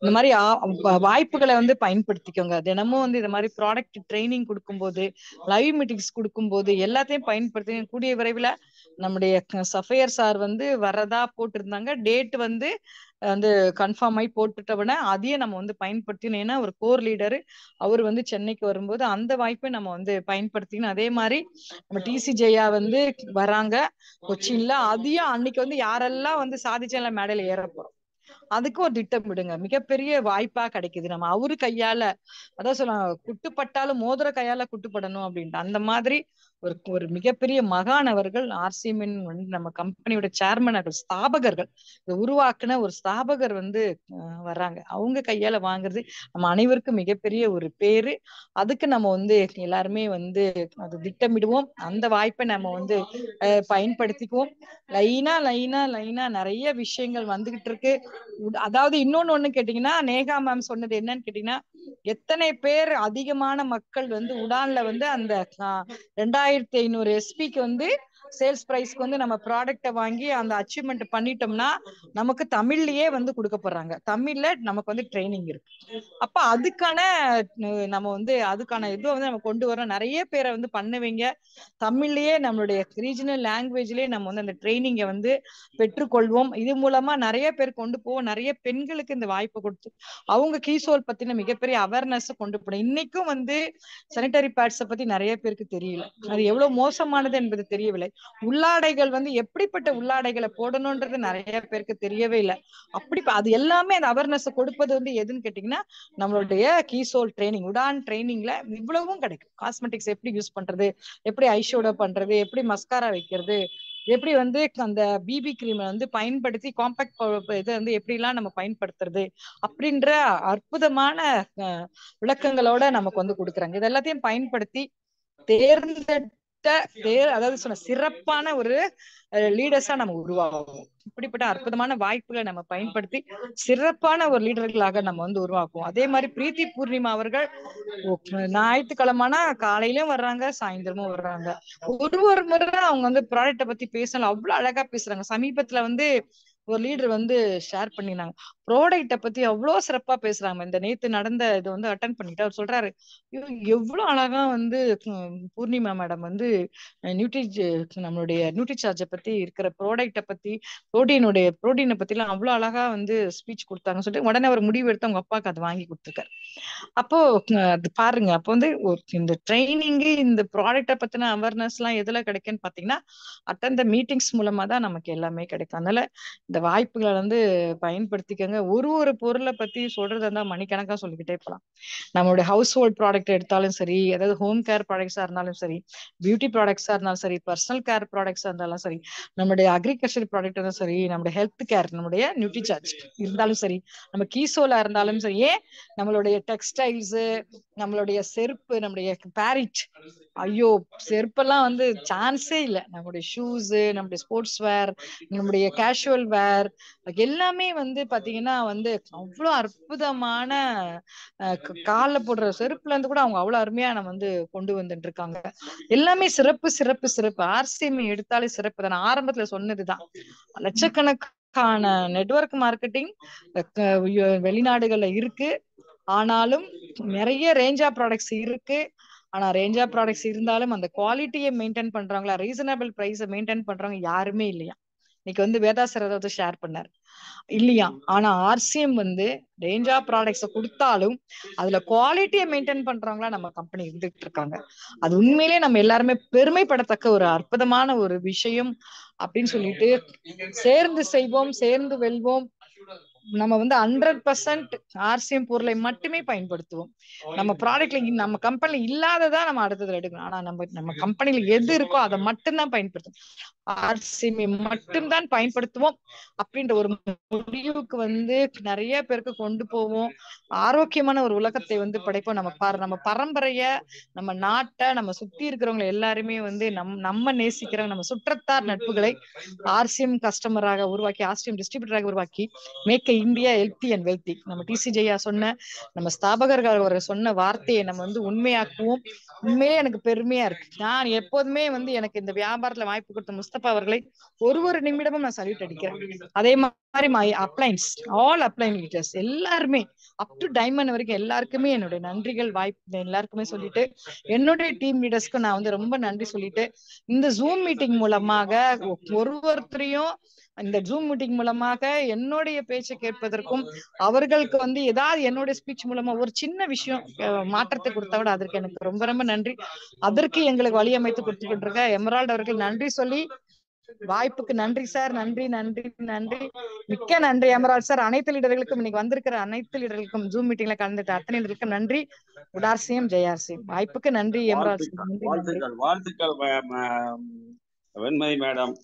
இந்த மாதிரி வாய்ப்புகளை வந்து பயன்படுத்திக்கோங்க. தினமும் வந்து இந்த மாதிரி ப்ராடக்ட் ட்ரைனிங் கொடுக்கும்போது, லைவ் மீட்டிங்ஸ் கொடுக்கும்போது எல்லாத்தையும் பயன்படுத்தி கூடிய விரைவில் நம்முடைய சஃபையர் சார் வந்து வரதா போட்டிருந்தாங்க. டேட் வந்து கன்ஃபார்ம் ஆகி போட்டுட்டவன அதையும் நம்ம வந்து பயன்படுத்தினோம். ஏன்னா ஒரு கோர் லீடரு அவர் வந்து சென்னைக்கு வரும்போது அந்த வாய்ப்பை நம்ம வந்து பயன்படுத்திக்கணும். அதே மாதிரி நம்ம டிசி ஜெயா வந்து வராங்க கொச்சின்ல, அதையும் அன்னைக்கு வந்து யாரெல்லாம் வந்து சாதிச்ச மேடையில ஏறப்போறோம் அதுக்கு ஒரு திட்டம் விடுங்க. மிகப்பெரிய வாய்ப்பா கிடைக்குது. நம்ம அவரு கையால அதான் சொல்லுவாங்க, குட்டுப்பட்டாலும் மோதிர கையால குட்டுப்படணும் அப்படின்ட்டு. அந்த மாதிரி ஒரு மிகப்பெரிய மகான் அவர்கள் ஆர்சிஎம்என் வந்து நம்ம கம்பெனியோட சேர்மன் ஸ்தாபகர்கள் உருவாக்குன ஒரு ஸ்தாபகர் வந்து வர்றாங்க. அவங்க கையால வாங்குறது நம்ம அனைவருக்கும் மிகப்பெரிய ஒரு பேரு. அதுக்கு நம்ம வந்து எல்லாருமே வந்து அது திட்டமிடுவோம். அந்த வாய்ப்பை நம்ம வந்து பயன்படுத்திக்குவோம். லைனா நிறைய விஷயங்கள் வந்துகிட்டு இருக்கு. அதாவது இன்னொன்னு கேட்டீங்கன்னா, நேகா மேம் சொன்னது என்னன்னு கேட்டீங்கன்னா, எத்தனை பேர் அதிகமான மக்கள் வந்து உடான்ல வந்து அந்த 2500 எஸ்பிக்கு வந்து சேல்ஸ் பிரைஸ்க்கு வந்து நம்ம ப்ராடக்ட வாங்கி அந்த அச்சீவ்மெண்ட் பண்ணிட்டோம்னா நமக்கு தமிழ்லயே வந்து கொடுக்க போறாங்க. தமிழ்ல நமக்கு வந்து ட்ரைனிங் இருக்கு. அப்ப அதுக்கான நம்ம வந்து அதுக்கான இது வந்து நம்ம கொண்டு வரோம். நிறைய பேரை வந்து பண்ணுவீங்க. தமிழ்லயே நம்மளுடைய ரீஜனல் லாங்குவேஜ்லயே நம்ம வந்து அந்த ட்ரைனிங்கை வந்து பெற்றுக்கொள்வோம். இது மூலமா நிறைய பேர் கொண்டு போவோம். நிறைய பெண்களுக்கு இந்த வாய்ப்பு கொடுத்து அவங்க கீசோல் பத்தின மிகப்பெரிய அவேர்னஸ் கொண்டு போனோம். இன்னைக்கும் வந்து சானிட்டரி பேட்ஸை பத்தி நிறைய பேருக்கு தெரியல, அது எவ்வளவு மோசமானது என்பது தெரியவில்லை. உள்ளாடைகள் வந்து எப்படிப்பட்ட உள்ளாடைகளை போடணும்ன்றது நிறைய பேருக்கு தெரியவே இல்லை. அப்படி அது எல்லாமே அந்த அவேர்னஸ் கொடுப்பது வந்து எதுன்னு கேட்டீங்கன்னா நம்மளுடைய கீசோல் ட்ரைனிங், உடான் ட்ரைனிங்ல இவ்வளவும் கிடைக்கும். காஸ்மெட்டிக்ஸ் எப்படி யூஸ் பண்றது, எப்படி ஐஷேடோ பண்றது, எப்படி மஸ்காரா வைக்கிறது, எப்படி வந்து அந்த பிபி கிரீமை வந்து பயன்படுத்தி காம்பாக்ட் இதை வந்து எப்படிலாம் நம்ம பயன்படுத்துறது அப்படின்ற அற்புதமான விளக்கங்களோட நமக்கு வந்து கொடுக்குறாங்க. இது எல்லாத்தையும் பயன்படுத்தி அதாவது சொன்ன சிறப்பான ஒரு லீடர்ஸா நம்ம உருவாகும். இப்படிப்பட்ட அற்புதமான வாய்ப்புகளை நம்ம பயன்படுத்தி சிறப்பான ஒரு லீடர்களாக நம்ம வந்து உருவாக்குவோம். அதே மாதிரி பிரீத்தி பூர்ணிமா அவர்கள் ஞாயிற்றுக்கிழமைனா காலையிலும் வர்றாங்க, சாயந்தரமும் வர்றாங்க. ஒரு முறை அவங்க வந்து ப்ராடக்ட பத்தி பேசலாம், அவ்வளவு அழகா பேசுறாங்க. சமீபத்துல வந்து ஒரு லீடர் வந்து ஷேர் பண்ணினாங்க, ப்ராடக்ட்டை பத்தி அவ்வளோ சிறப்பா பேசுறாங்க. இந்த நேத்து நடந்த இது வந்து அட்டன் பண்ணிட்டு அவர் சொல்றாரு, "ஐயோ, எவ்வளவு அழகா வந்து பூர்ணிமா மேடம் வந்து நியூட்ரி நம்மளுடைய நியூட்ரி சார்ஜை பத்தி இருக்கிற ப்ராடக்ட்டை பத்தி புரோட்டீனை பத்தி எல்லாம் அவ்வளவு அழகா வந்து ஸ்பீச் கொடுத்தாங்கன்னு சொல்லிட்டு உடனே அவர் முடிவு எடுத்து அவங்க அப்பாவுக்கு அது வாங்கி கொடுத்துருக்காரு. அப்போ அது பாருங்க, அப்போ வந்து இந்த ட்ரைனிங் இந்த ப்ராடக்ட்டை பத்தின அவேர்னஸ் எல்லாம் எதுல கிடைக்குன்னு பாத்தீங்கன்னா அட்டன் மீட்டிங்ஸ் மூலமா தான் நமக்கு எல்லாமே கிடைக்கும். அதனால இந்த வாய்ப்புகளை வந்து பயன்படுத்திக்கங்க. ஒரு பொருளை பத்தி சொல்றதா இருந்தா மணிக்கணக்கா சொல்லிக்கிட்டே போலாம். நம்மளுடைய ஹவுஸ் ஹோல்ட் ப்ராடக்ட் எடுத்தாலும் சரி, அதாவது ஹோம் கேர் ப்ராடக்ட்ஸா இருந்தாலும் சரி, பியூட்டி ப்ராடக்ட்ஸா இருந்தாலும் சரி, பர்சனல் கேர் ப்ராடக்ட்ஸா இருந்தாலும் சரி, நம்மளுடைய அக்ரிகல்ச்சர் ப்ராடக்ட் இருந்தாலும் சரி, நம்மளுடைய ஹெல்த் கேர், நம்மளுடைய நியூட்ரி சார்ஜ் இருந்தாலும் சரி, நம்ம கீசோலா இருந்தாலும் சரி, ஏன் நம்மளுடைய டெக்ஸ்டைல்ஸ், நம்மளுடைய செருப்பு, நம்முடைய பேரிட், ஐயோ செருப்பெல்லாம் வந்து சான்ஸே இல்லை. நம்மளுடைய ஷூஸ், நம்முடைய ஸ்போர்ட்ஸ் வேர், நம்முடைய கேஷுவல் வேர் எல்லாமே வந்து பாத்தீங்கன்னா வந்து அவ்வளவு அற்புதமான கால்ல போடுற செருப்புல இருந்து கூட அவங்க அவ்வளவு அருமையா நம்ம வந்து கொண்டு வந்துட்டு இருக்காங்க. எல்லாமே சிறப்பு சிறப்பு சிறப்பு. ஆர்சிஎம் எடுத்தாலே சிறப்பு தான். நான் ஆரம்பத்துல சொன்னதுதான், லட்சக்கணக்கான நெட்வொர்க் மார்க்கெட்டிங் வெளிநாடுகள்ல இருக்கு. ஆனாலும் நிறைய ரேஞ்ச் ஆஃப் ப்ராடக்ட்ஸ் இருக்கு. ஆனா ரேஞ்ச் ஆஃப் ப்ராடக்ட்ஸ் இருந்தாலும் அந்த குவாலிட்டியை மெயின்டைன் பண்றாங்களா, ரீசனபிள் பிரைஸை மெயின்டைன் பண்றவங்க யாருமே இல்லையா. இன்னைக்கு வந்து வேதாசர் ஏதாவது ஷேர் பண்ணார் இல்லையா. ஆனா ஆர்சிஎம் வந்து ரேஞ்ச் ஆஃப் ப்ராடக்ட்ஸை கொடுத்தாலும் அதுல குவாலிட்டியை மெயின்டைன் பண்றவங்களா நம்ம கம்பெனி இருந்துட்டு இருக்காங்க. அது உண்மையிலேயே நம்ம எல்லாருமே பெருமைப்படத்தக்க ஒரு அற்புதமான ஒரு விஷயம் அப்படின்னு சொல்லிட்டு, சேர்ந்து செய்வோம், சேர்ந்து வெல்வோம். நம்ம வந்து 100% ஆர்சிஎம் பொருளை மட்டுமே பயன்படுத்துவோம். நம்ம ப்ராடக்ட்ல நம்ம கம்பெனில இல்லாததா நம்ம அடுத்ததுல எடுக்கணும். ஆனா நம்ம கம்பெனில எது இருக்கோ அதை மட்டும்தான் பயன்படுத்தும். ஆர்சிஎம் மட்டும்தான் பயன்படுத்துவோம் அப்படின்ற ஒரு முடிவுக்கு வந்து நிறைய பேருக்கு கொண்டு போவோம். ஆரோக்கியமான ஒரு உலகத்தை வந்து படைப்போம். நம்ம பரம்பரைய, நம்ம நாட்டை, நம்ம சுத்தி இருக்கிறவங்க எல்லாருமே வந்து நம்ம நேசிக்கிறவங்க, நம்ம சுற்றத்தார் நட்புகளை ஆர்சிஎம் கஸ்டமராக உருவாக்கி, ஆர்சிஎம் டிஸ்ட்ரிபியூட்டராக உருவாக்கி, make India healthy and wealthy, நம்ம டிசி ஜெயா சொன்ன, நம்ம ஸ்தாபகர்கள் அவர் சொன்ன வார்த்தையை நம்ம வந்து உண்மையாக்குவோம். உண்மையிலே எனக்கு பெருமையா இருக்கு. நான் எப்போதுமே வந்து எனக்கு இந்த வியாபாரத்துல வாய்ப்பு கொடுத்த முஸ்தபா அவர்களை ஒரு நிமிடமும் நான் சல்யூட் அடிக்கிறேன். அதே மாதிரி மை அப்ளைன்ஸ், ஆல் அப்ளைன் லீடர்ஸ் எல்லாருமே அப் டு டைமண்ட் வரைக்கும் எல்லாருக்குமே என்னுடைய நன்றிகள், வாய்ப்பு எல்லாருக்குமே சொல்லிட்டு, என்னுடைய டீம் லீடர்ஸ்க்கு நான் வந்து ரொம்ப நன்றி சொல்லிட்டு, இந்த ஜூம் மீட்டிங் மூலமாக ஒருத்தரையும் இந்த ஜூம் மீட்டிங் மூலமாக என்னுடைய பேச்சை கேட்பதற்கும், அவர்களுக்கு வந்து ஏதாவது என்னுடைய ஸ்பீச் மூலமா ஒரு சின்ன விஷயம் மாற்றத்தை கொடுத்தா விட அதற்கு எனக்கு ரொம்ப ரொம்ப நன்றி. அதற்கு எங்களுக்கு வழி அமைத்து கொடுத்துக்கிட்டு இருக்க எமரால்ட் அவர்கள் நன்றி சொல்லி, வாய்ப்புக்கு நன்றி சார், நன்றி நன்றி நன்றி, மிக்க நன்றி எமரால்ட் சார். அனைத்து லீடர்களுக்கும், இன்னைக்கு வந்திருக்கிற அனைத்து லீடர்களுக்கும், ஜூம் மீட்டிங்ல கலந்துட்டு அத்தனை லீடர்களுக்கும் நன்றி. உடார்சியம் ஜெயார்சியம். வாய்ப்புக்கு நன்றி எமரால்ட் சார். நன்றி நன்றி. வாழ்த்துக்கள் வெண்மதி மேடம்.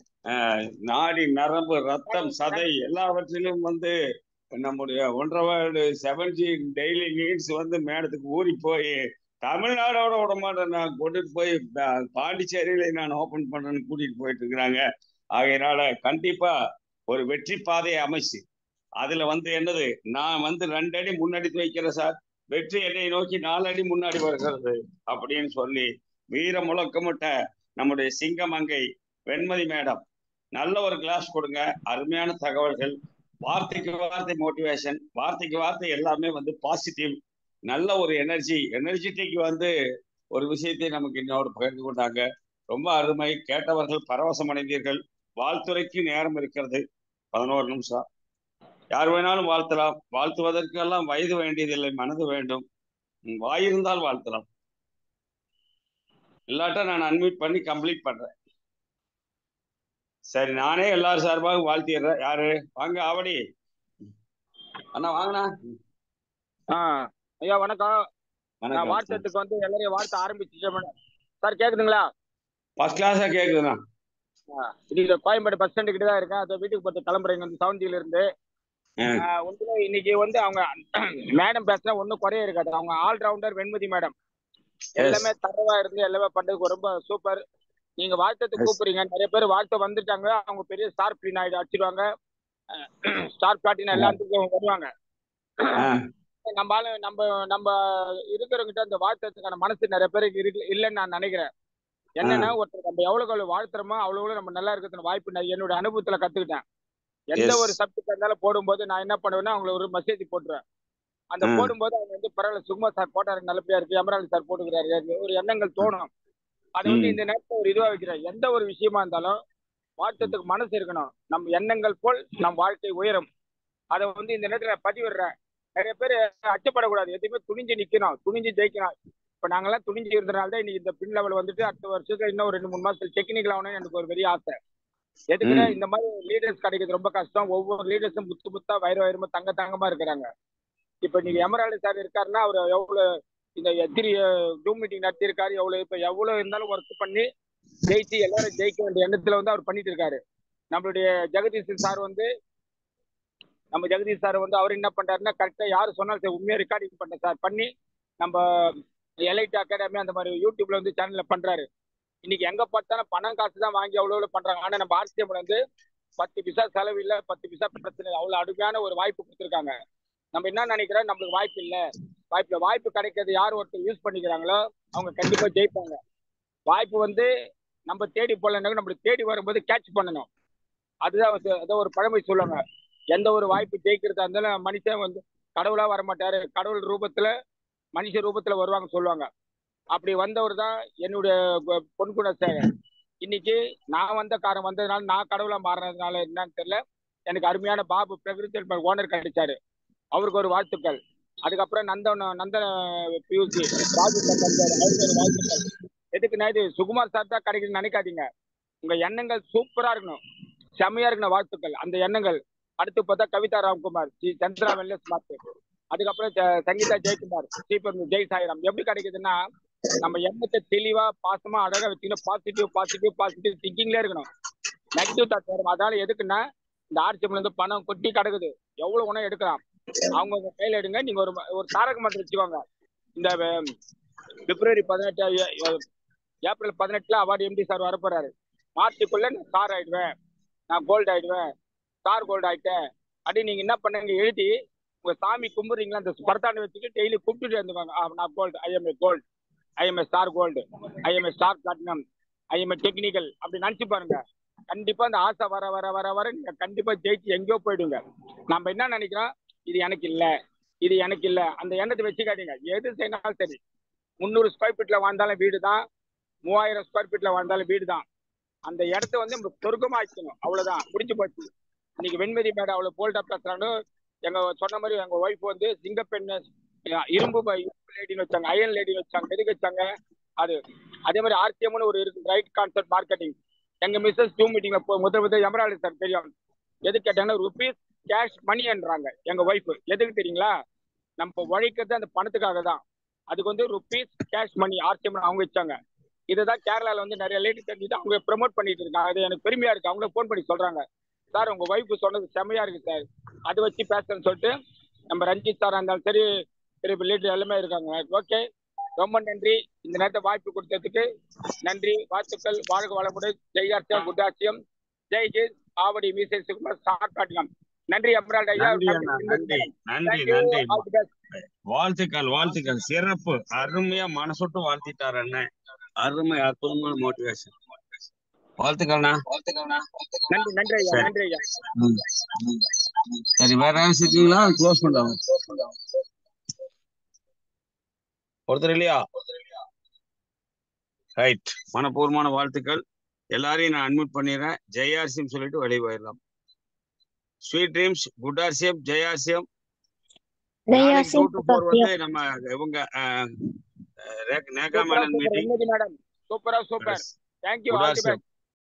நாடி நரம்பு ரத்தம் சதை எல்லாவற்றிலும் வந்து நம்முடைய 1.5 டெய்லி நீட்ஸ் வந்து மேடத்துக்கு ஊறி போய் தமிழ்நாடோட விட மாட்டேன், நான் கொண்டுட்டு போய் பாண்டிச்சேரியில நான் ஓபன் பண்றேன்னு கூட்டிட்டு போயிட்டு இருக்கிறாங்க. ஆகையினால கண்டிப்பா ஒரு வெற்றி பாதையை அமைச்சு அதுல வந்து என்னது, நான் வந்து 2 அடி முன்னாடி வைக்கிறேன் சார், வெற்றி என்னை நோக்கி 4 அடி முன்னாடி வருகிறது அப்படின்னு சொல்லி வீர முழக்கமிட்ட நம்முடைய சிங்கமங்கை வெண்மதி மேடம் நல்ல ஒரு கிளாஸ் கொடுங்க. அருமையான தகவல்கள், வார்த்தைக்கு வார்த்தை மோட்டிவேஷன், வார்த்தைக்கு வார்த்தை எல்லாமே வந்து பாசிட்டிவ், நல்ல ஒரு எனர்ஜெட்டிக் வந்து ஒரு விஷயத்தை நமக்கு இன்னொரு பகிர்ந்து கொண்டாங்க. ரொம்ப அருமை. கேட்டவர்கள் பரவசம் அடைந்தீர்கள். வாழ்த்துறைக்கு நேரம் இருக்கிறது, 11 நிமிஷம். யார் வேணாலும் வாழ்த்தலாம். வாழ்த்துவதற்கெல்லாம் வயது வேண்டியதில்லை, மனது வேண்டும். வாயிருந்தால் வாழ்த்தலாம். இல்லாட்டா நான் அன்மியூட் பண்ணி கம்ப்ளீட் பண்றேன். சரி, நானே எல்லாரும் சார்பாக வாழ்த்திடுறேன். யாரு வாங்க, ஆவடி அண்ணா வாங்கண்ணா. ஐயா வணக்கம். நான் வாட்ஸ்அப்புக்கு வந்து எல்லாரையும் வாழ்த்த ஆரம்பிச்சுட்டேன் சார். கேக்குதுங்களா? ஃபர்ஸ்ட் கிளாஸா கேக்குதுண்ணா. இன்னைக்கு கோயம்பேடு பஸ் ஸ்டாண்டு கிட்ட தான் இருக்கேன். அதை வீட்டுக்கு பார்த்து கிளம்புறேங்க வந்து சவுண்டியில இருந்து. ஒன்றுல இன்னைக்கு வந்து அவங்க மேடம் பேசுனா ஒன்றும் குறைய இருக்காது. அவங்க ஆல்ரவுண்டர் வெண்மதி மேடம், எல்லாமே தரவா இருந்து எல்லாமே பண்றதுக்கு ரொம்ப சூப்பர். நீங்க வாழ்த்தத்துக்கு கூப்பிடுறீங்க, நிறைய பேர் வாழ்த்த வந்துட்டாங்க. அவங்க பெரிய ஸ்டார் பிளின் அடிச்சிருவாங்க, ஸ்டார் பிளாட்டினா எல்லாத்துக்கும் வருவாங்க. நம்ம இருக்கிறவங்கிட்ட அந்த வாழ்த்ததுக்கான மனசு நிறைய பேருக்கு இல்லைன்னு நான் நினைக்கிறேன். என்னன்னா, ஒருத்தர் நம்ம எவ்வளவு வாழ்த்துறோமோ அவ்வளவு நம்ம நல்லா இருக்கிறது வாய்ப்பு என்னோட அனுபவத்துல கத்துக்கிட்டேன். எந்த ஒரு சப்ஜெக்ட் இருந்தாலும் போடும்போது நான் என்ன பண்ணுவேன்னா அவங்களை ஒரு மெசேஜ் போட்டுருவேன். அந்த போடும்போது அவங்க வந்து பரவாயில்ல சுகுமார் சார் போட்டாரு நல்லபடியா இருக்கு, எமரால்டு சார் போட்டுக்கிறாரு, ஒரு எண்ணங்கள் தோணும். அதை வந்து இந்த நேரத்தில் ஒரு இதுவா வைக்கிறேன். எந்த ஒரு விஷயமா இருந்தாலும் வாழ்த்தத்துக்கு மனசு இருக்கணும். நம் எண்ணங்கள் போல் நம் வாழ்க்கை உயரும். அதை வந்து இந்த நேரத்தில் பதிவிடுறேன். நிறைய பேர் அச்சப்படக்கூடாது, எதுவுமே துணிஞ்சு நிக்கணும், துணிஞ்சு ஜெயிக்கணும். இப்ப நாங்கெல்லாம் துணிஞ்சு இருந்தனால தான் இன்னைக்கு இந்த பின் லெவல் வந்துட்டு அடுத்த வருஷத்துல இன்னும் ஒரு 2-3 மாசத்துல டெக்னிக்கல் ஆகணும்னு எனக்கு ஒரு பெரிய ஆசை. எதுக்குன்னா இந்த மாதிரி லீடர்ஸ் கிடைக்கிறது ரொம்ப கஷ்டம். ஒவ்வொரு லீடர்ஸும் முத்தா வைரமா தங்கமா இருக்கிறாங்க. இப்ப நீங்க எமரால்டு சார் இருக்காருன்னா அவர் எவ்வளவு இந்த எத்திரி ஜூம் மீட்டிங் நடத்தி இருக்காரு, எவ்வளவு இருந்தாலும் ஒர்க் பண்ணி ஜெயிச்சு எல்லாரும் ஜெயிக்க வேண்டிய எண்ணத்துல வந்து அவர் பண்ணிட்டு இருக்காரு. நம்மளுடைய ஜெகதீஷ் சார் வந்து அவர் என்ன பண்றாருன்னா கரெக்டா யாரு சொன்னாலும் உண்மையா ரெக்கார்டிங் பண்ண சார் பண்ணி நம்ம எலைட் அகாடமி அந்த மாதிரி யூடியூப்ல வந்து சேனல்ல பண்றாரு. இன்னைக்கு எங்க பார்த்தாலும் பணம் காசு தான் வாங்கி அவ்வளவு பண்றாங்க. ஆனா நம்ம ஆர்சிஎம்ல வந்து 10 பைசா செலவு இல்லை, 10 பைசா பிரச்சனை இல்லை. அவ்வளவு அருமையான ஒரு வாய்ப்பு கொடுத்துருக்காங்க. நம்ம என்ன நினைக்கிறோம், நம்மளுக்கு வாய்ப்பு இல்லை, வாய்ப்பு கிடைக்கிறது யார் ஒருத்தர் யூஸ் பண்ணிக்கிறாங்களோ அவங்க கண்டிப்பா ஜெயிப்பாங்க. வாய்ப்பு வந்து நம்ம தேடி போலனாலும் நம்மளுக்கு தேடி வரும்போது கேட்ச் பண்ணணும். அதுதான் ஒரு பழமொழி சொல்லுவாங்க. எந்த ஒரு வாய்ப்பு ஜெயிக்கிறதா இருந்தாலும் மனுஷன் வந்து கடவுளா வரமாட்டாரு, கடவுள் ரூபத்துல மனுஷ ரூபத்துல வருவாங்க சொல்லுவாங்க. அப்படி வந்தவர் தான் என்னுடைய பொன்குண சேகர். இன்னைக்கு நான் வந்ததுனால நான் கடவுளா மாறினதுனால என்னன்னு தெரியல, எனக்கு அருமையான பாபு பிரகிருதி ஓனர் கிடைச்சாரு, அவருக்கு ஒரு வாழ்த்துக்கள். அதுக்கப்புறம் நந்தன பியூசி ராஜு சார் வந்தாரு, அவருக்கு ஒரு வாழ்த்துக்கள். எதுக்குன்னா இது சுகுமார் சார் தான் கிடைக்குதுன்னு நினைக்காதீங்க. உங்க எண்ணங்கள் சூப்பரா இருக்கணும், செம்மையா இருக்கணும், வாழ்த்துக்கள். அந்த எண்ணங்கள் அடுத்து பார்த்தா கவிதா ராம்குமார், சந்திரா வெல்னஸ் மார்க்கெட், அதுக்கப்புறம் சங்கீதா ஜெயக்குமார், ஸ்ரீபர் ஜெய் சாய்ராம். எப்படி கிடைக்குதுன்னா நம்ம எண்ணத்தை தெளிவா பாசமா அழகா வச்சுக்கணும். பாசிட்டிவ் திங்கிங்ல இருக்கணும், நெகட்டிவ் தாட் வரும். அதனால எதுக்குன்னா இந்த ஆர்சிஎம்ல இருந்து பணம் கொட்டி கிடக்குது, எவ்வளவு உணவு எடுக்கலாம், அவங்க கையில எடுங்க. நீங்க ஒரு தாரக மந்திரம் வச்சுக்கோங்க. இந்த பிப்ரவரி 18 ஏப்ரல் 18 அவார்டு எம்டி சார் வரப்போறாரு. மார்ச்சுக்குள்ள நான் ஸ்டார் ஆயிடுவேன், நான் கோல்டு ஆயிடுவேன், ஸ்டார் கோல்டு ஆயிட்டேன் அப்படின்னு நீங்க என்ன பண்ணுங்க எழுதி உங்க சாமி கும்பிடுறீங்களா அந்த பரத்தாண்டு வச்சுட்டு டெய்லி கூப்பிட்டுட்டு இருந்துவாங்க. நான் gold, I am a gold, I am a star gold, I am a star platinum, I am a technical அப்படி நினைச்சு பாருங்க. கண்டிப்பா அந்த ஆசை வர வர வர வர நீங்க கண்டிப்பா ஜெயிச்சு எங்கேயோ போயிடுங்க. நம்ம என்ன நினைக்கிறோம், இது எனக்கு இல்லை, அந்த எண்ணத்தை வச்சுக்காதீங்க. எது செய்யனாலும் சரி, 300 ஸ்கொயர் ஃபீட்ல வாழ்ந்தாலும் வீடு தான், 3000 ஸ்கொயர் ஃபீட்ல வாழ்ந்தாலும் வீடு தான். அந்த இடத்த வந்து நம்ம சொர்க்கமா ஆயிக்கணும், அவ்வளவுதான், முடிஞ்சு போச்சு. இன்னைக்கு வெண்மதி மேடம் அவ்வளவு போல்டா பேசுறாங்க. எங்க சொன்ன மாதிரி எங்க ஒய்ஃப் வந்து சிங்கப்பெண்ணு இரும்பு லேடின்னு வச்சாங்க, அயன் லேடின்னு வச்சாங்க. எதுக்கு வச்சாங்க அது? அதே மாதிரி ஆர்சிஎம்னு ஒரு இருக்கு, ரைட் கான்செப்ட் மார்க்கெட்டிங். எங்க மிஸ்ஸஸ் ஜூம் மீட்டிங்ல முதல் எமரால்டு சார் தெரியும். எது கேட்டாங்கன்னா ருபீஸ் கேஷ் மணின்றாங்க எங்க ஒய்ஃப். எதுக்கு தெரியுங்களா? நம்ம உழைக்கிறது அந்த பணத்துக்காக தான். அதுக்கு வந்து ருபீஸ் கேஷ் மணி ஆர்சிஎம் அவங்க வச்சாங்க. இதுதான் கேரளால வந்து நிறைய லேடி தெரிஞ்சுட்டு அவங்க ப்ரமோட் பண்ணிட்டு இருக்காங்க. அது எனக்கு பெருமையா இருக்கு. அவங்க போன் பண்ணி சொல்றாங்க, சார் உங்க ஒய்ஃப் சொன்னது செம்மையா இருக்கு சார், அது வச்சு பேசுறேன்னு சொல்லிட்டு நம்ம ரஞ்சித் சாரா இருந்தாலும் சரி, பெரிய லீடர் எல்லாமே இருக்காங்க. ஓகே, ரொம்ப நன்றி. இந்த நேரத்தை வாய்ப்பு கொடுத்ததுக்கு நன்றி, வாழ்த்துக்கள். வாழ்க வளமுடன். Jai RCM, good RCM, Jai Jai Avadi மீசை சுகுமார் சாக்காட்டியம். நன்றி எமரால்டு ஐயா, நன்றி. வாழ்த்துக்கள், சிறப்பு, அருமையா மனசுட்டு வாழ்த்திட்டார் அண்ணன். அருமை, அற்புதமான மோட்டிவேஷன். வாழ்த்துக்கள்ண்ணா. நன்றி ஐயா. சரி, வேற யாரும் இருக்கீங்களா? க்ளோஸ் பண்ணலாம். ஒருத்தர் இல்லையா? ரைட், மனப்பூர்வமான வாழ்த்துக்கள். எல்லாரையும் நான் அட்மிட் பண்ணிடுறேன். ஜெய் ஆர்சிஎம் சொல்லிட்டு வெளியே போயிடலாம். Sweet dreams, good RCM, Jai RCM. 2 to 4 வந்து நம்ம இவங்க Neha madam meeting. Super. Thank you.